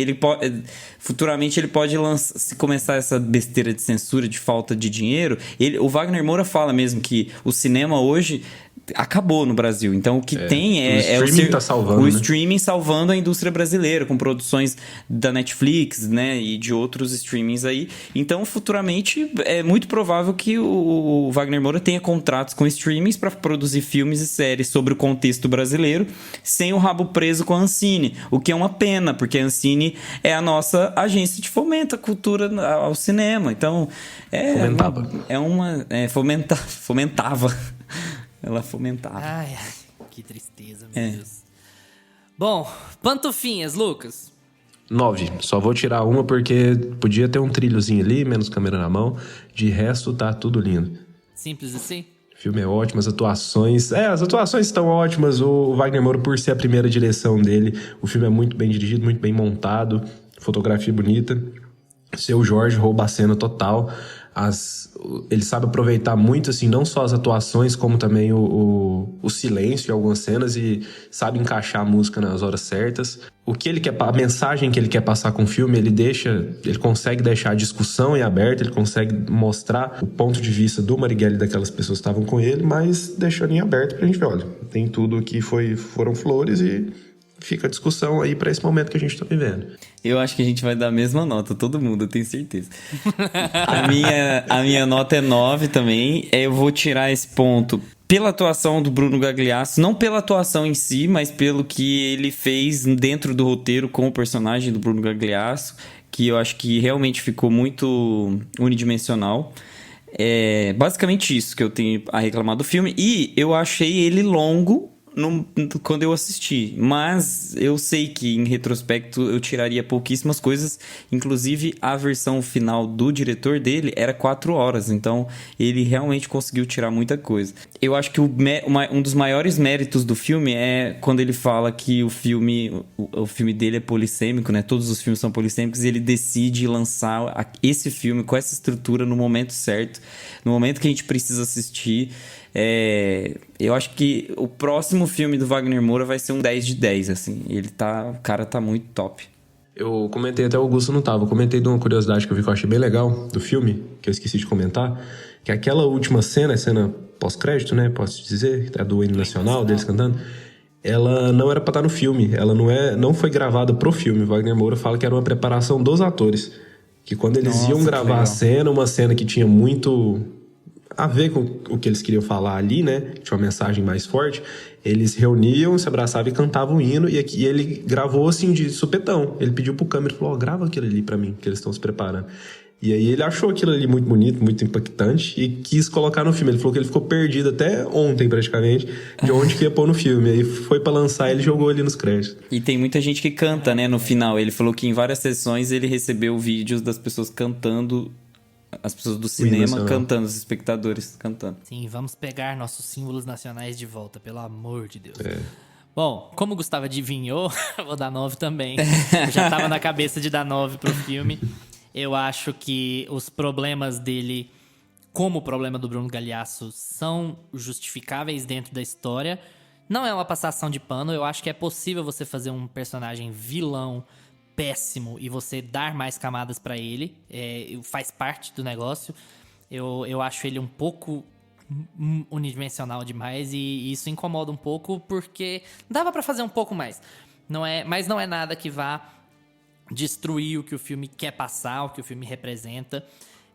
C: futuramente ele pode se começar essa besteira de censura, de falta de dinheiro. O Wagner Moura fala mesmo que o cinema hoje acabou no Brasil. Então o que tem
D: o streaming tá salvando,
C: o streaming salvando a indústria brasileira, com produções da Netflix, né, e de outros streamings aí. Então futuramente é muito provável que o Wagner Moura tenha contratos com streamings para produzir filmes e séries sobre o contexto brasileiro, sem o rabo preso com a Ancine, o que é uma pena, porque a Ancine é a nossa agência de fomento à cultura ao cinema. Então fomentava. Ela fomentava.
B: Ai, que tristeza, meu Deus. Bom, pantufinhas, Lucas.
D: 9. Só vou tirar uma porque podia ter um trilhozinho ali, menos câmera na mão. De resto, tá tudo lindo.
B: Simples assim?
D: O filme é ótimo, as atuações... as atuações estão ótimas. O Wagner Moura, por ser a primeira direção dele, o filme é muito bem dirigido, muito bem montado. Fotografia bonita. Seu Jorge rouba a cena total. Ele sabe aproveitar muito, assim, não só as atuações, como também o silêncio em algumas cenas, e sabe encaixar a música nas horas certas. A mensagem que ele quer passar com o filme, ele consegue deixar a discussão em aberto, ele consegue mostrar o ponto de vista do Marighella e daquelas pessoas que estavam com ele, mas deixando em aberto pra gente ver, olha, tem tudo que foram flores e fica a discussão aí pra esse momento que a gente tá vivendo.
C: Eu acho que a gente vai dar a mesma nota, todo mundo, eu tenho certeza. A minha nota é 9 também. Eu vou tirar esse ponto pela atuação do Bruno Gagliasso, não pela atuação em si, mas pelo que ele fez dentro do roteiro com o personagem do Bruno Gagliasso, que eu acho que realmente ficou muito unidimensional. É basicamente isso que eu tenho a reclamar do filme. E eu achei ele longo quando eu assisti, mas eu sei que em retrospecto eu tiraria pouquíssimas coisas, inclusive a versão final do diretor dele era 4 horas, então ele realmente conseguiu tirar muita coisa. Eu acho que um dos maiores méritos do filme é quando ele fala que o filme dele é polissêmico, né? Todos os filmes são polissêmicos, e ele decide lançar esse filme com essa estrutura no momento certo, no momento que a gente precisa assistir. Eu acho que o próximo filme do Wagner Moura vai ser um 10 de 10, assim. O cara tá muito top.
D: Eu comentei, até o Augusto não tava, eu comentei de uma curiosidade que eu vi que eu achei bem legal do filme, que eu esqueci de comentar, que aquela última cena pós-crédito, né, posso dizer, é do hino nacional, deles cantando, ela não era pra estar no filme. Ela não foi gravada pro filme. Wagner Moura fala que era uma preparação dos atores. Que quando eles iam gravar a cena, uma cena que tinha muito a ver com o que eles queriam falar ali, né? Tinha uma mensagem mais forte. Eles reuniam, se abraçavam e cantavam o hino. E ele gravou assim de supetão. Ele pediu pro câmera e falou: grava aquilo ali pra mim, que eles estão se preparando. E aí ele achou aquilo ali muito bonito, muito impactante e quis colocar no filme. Ele falou que ele ficou perdido até ontem, praticamente, de onde que ia pôr no filme. Aí foi pra lançar e ele jogou ali nos créditos.
C: E tem muita gente que canta, né, no final. Ele falou que em várias sessões ele recebeu vídeos das pessoas cantando, as pessoas do cinema cantando, os espectadores cantando.
B: Sim, vamos pegar nossos símbolos nacionais de volta, pelo amor de Deus. Bom, como o Gustavo adivinhou, vou dar 9 também. Eu já tava na cabeça de dar 9 pro filme. Eu acho que os problemas dele, como o problema do Bruno Galhaço, são justificáveis dentro da história. Não é uma passação de pano. Eu acho que é possível você fazer um personagem vilão péssimo e você dar mais camadas pra ele. Faz parte do negócio. Eu acho ele um pouco unidimensional demais e isso incomoda um pouco porque dava pra fazer um pouco mais. Mas não é nada que vá destruir o que o filme quer passar, o que o filme representa.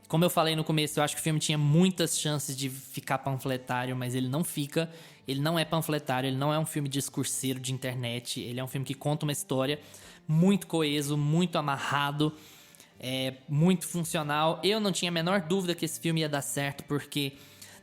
B: Como eu falei no começo, eu acho que o filme tinha muitas chances de ficar panfletário, mas ele não fica. Ele não é panfletário, ele não é um filme discurseiro de internet. Ele é um filme que conta uma história muito coeso, muito amarrado, muito funcional. Eu não tinha a menor dúvida que esse filme ia dar certo, porque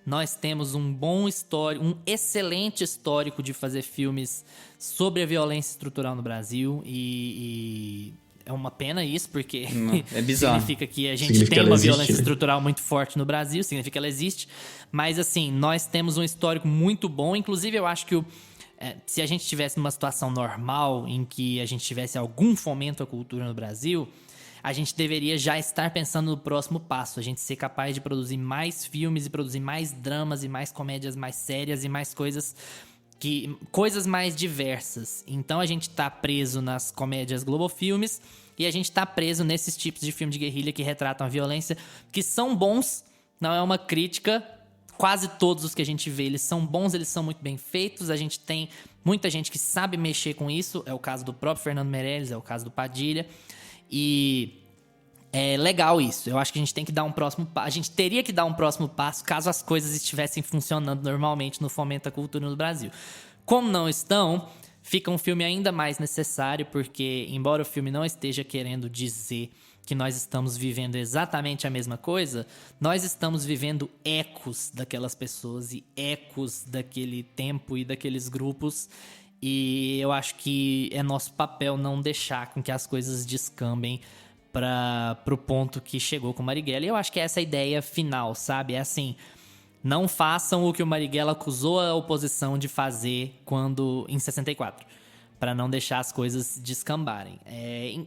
B: nós temos um bom histórico, um excelente histórico de fazer filmes sobre a violência estrutural no Brasil e é uma pena isso, porque
C: é bizarro.
B: Significa que a gente tem uma violência estrutural muito forte no Brasil, significa que ela existe. Mas, assim, nós temos um histórico muito bom. Inclusive, eu acho que se a gente estivesse numa situação normal, em que a gente tivesse algum fomento à cultura no Brasil, a gente deveria já estar pensando no próximo passo. A gente ser capaz de produzir mais filmes e produzir mais dramas e mais comédias mais sérias e mais coisas mais diversas. Então a gente tá preso nas comédias Globo Filmes e a gente tá preso nesses tipos de filme de guerrilha que retratam a violência, que são bons, não é uma crítica. Quase todos os que a gente vê, eles são bons, eles são muito bem feitos. A gente tem muita gente que sabe mexer com isso. É o caso do próprio Fernando Meirelles, é o caso do Padilha. E é legal isso. Eu acho que a gente tem que dar um próximo passo. A gente teria que dar um próximo passo caso as coisas estivessem funcionando normalmente no fomento à cultura no Brasil. Como não estão, fica um filme ainda mais necessário, porque embora o filme não esteja querendo dizer que nós estamos vivendo exatamente a mesma coisa, nós estamos vivendo ecos daquelas pessoas e ecos daquele tempo e daqueles grupos. E eu acho que é nosso papel não deixar com que as coisas descambem pro ponto que chegou com o Marighella. E eu acho que essa é a ideia final, sabe? É assim, não façam o que o Marighella acusou a oposição de fazer em 64, para não deixar as coisas descambarem.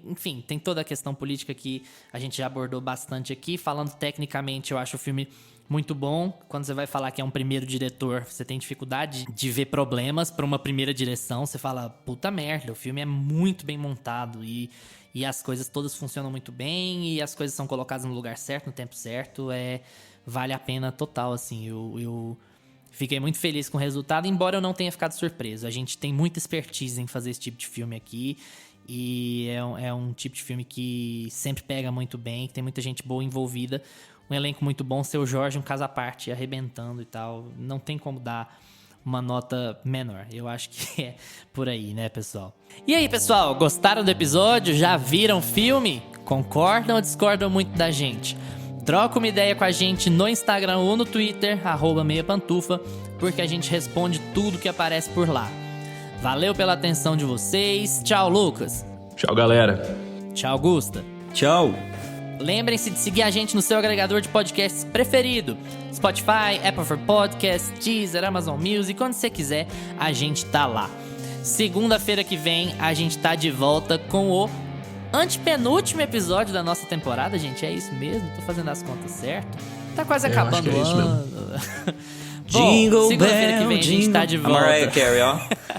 B: Enfim, tem toda a questão política que a gente já abordou bastante aqui. Falando tecnicamente, eu acho o filme muito bom. Quando você vai falar que é um primeiro diretor, você tem dificuldade de ver problemas para uma primeira direção. Você fala, puta merda, o filme é muito bem montado e as coisas todas funcionam muito bem e as coisas são colocadas no lugar certo, no tempo certo. Vale a pena total, assim. Eu fiquei muito feliz com o resultado, embora eu não tenha ficado surpreso. A gente tem muita expertise em fazer esse tipo de filme aqui e é um tipo de filme que sempre pega muito bem, que tem muita gente boa envolvida. Um elenco muito bom, Seu Jorge, um caso à parte, arrebentando e tal. Não tem como dar uma nota menor. Eu acho que é por aí, né, pessoal? E aí, pessoal, gostaram do episódio? Já viram o filme? Concordam ou discordam muito da gente? Troca uma ideia com a gente no Instagram ou no Twitter, @meiapantufa, porque a gente responde tudo que aparece por lá. Valeu pela atenção de vocês. Tchau, Lucas.
D: Tchau, galera.
B: Tchau, Gusta.
C: Tchau.
B: Lembrem-se de seguir a gente no seu agregador de podcasts preferido. Spotify, Apple for Podcasts, Deezer, Amazon Music, onde você quiser, a gente tá lá. Segunda-feira que vem, a gente tá de volta com o antepenúltimo episódio da nossa temporada, gente. É isso mesmo? Tô fazendo as contas certo? Tá quase acabando o ano. Bom, segunda-feira que vem a gente tá de volta.
C: A Mariah Carey, ó.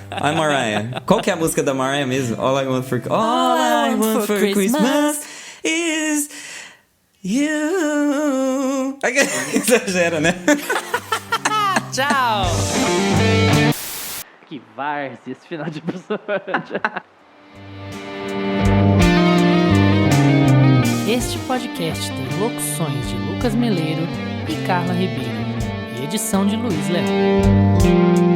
C: A Mariah. Qual que é a música da Mariah mesmo? All I Want for Christmas is you. Exagera, né?
B: Tchau! Que várzea esse final de episódio. Este podcast tem locuções de Lucas Meleiro e Carla Ribeiro e edição de Luiz Leão.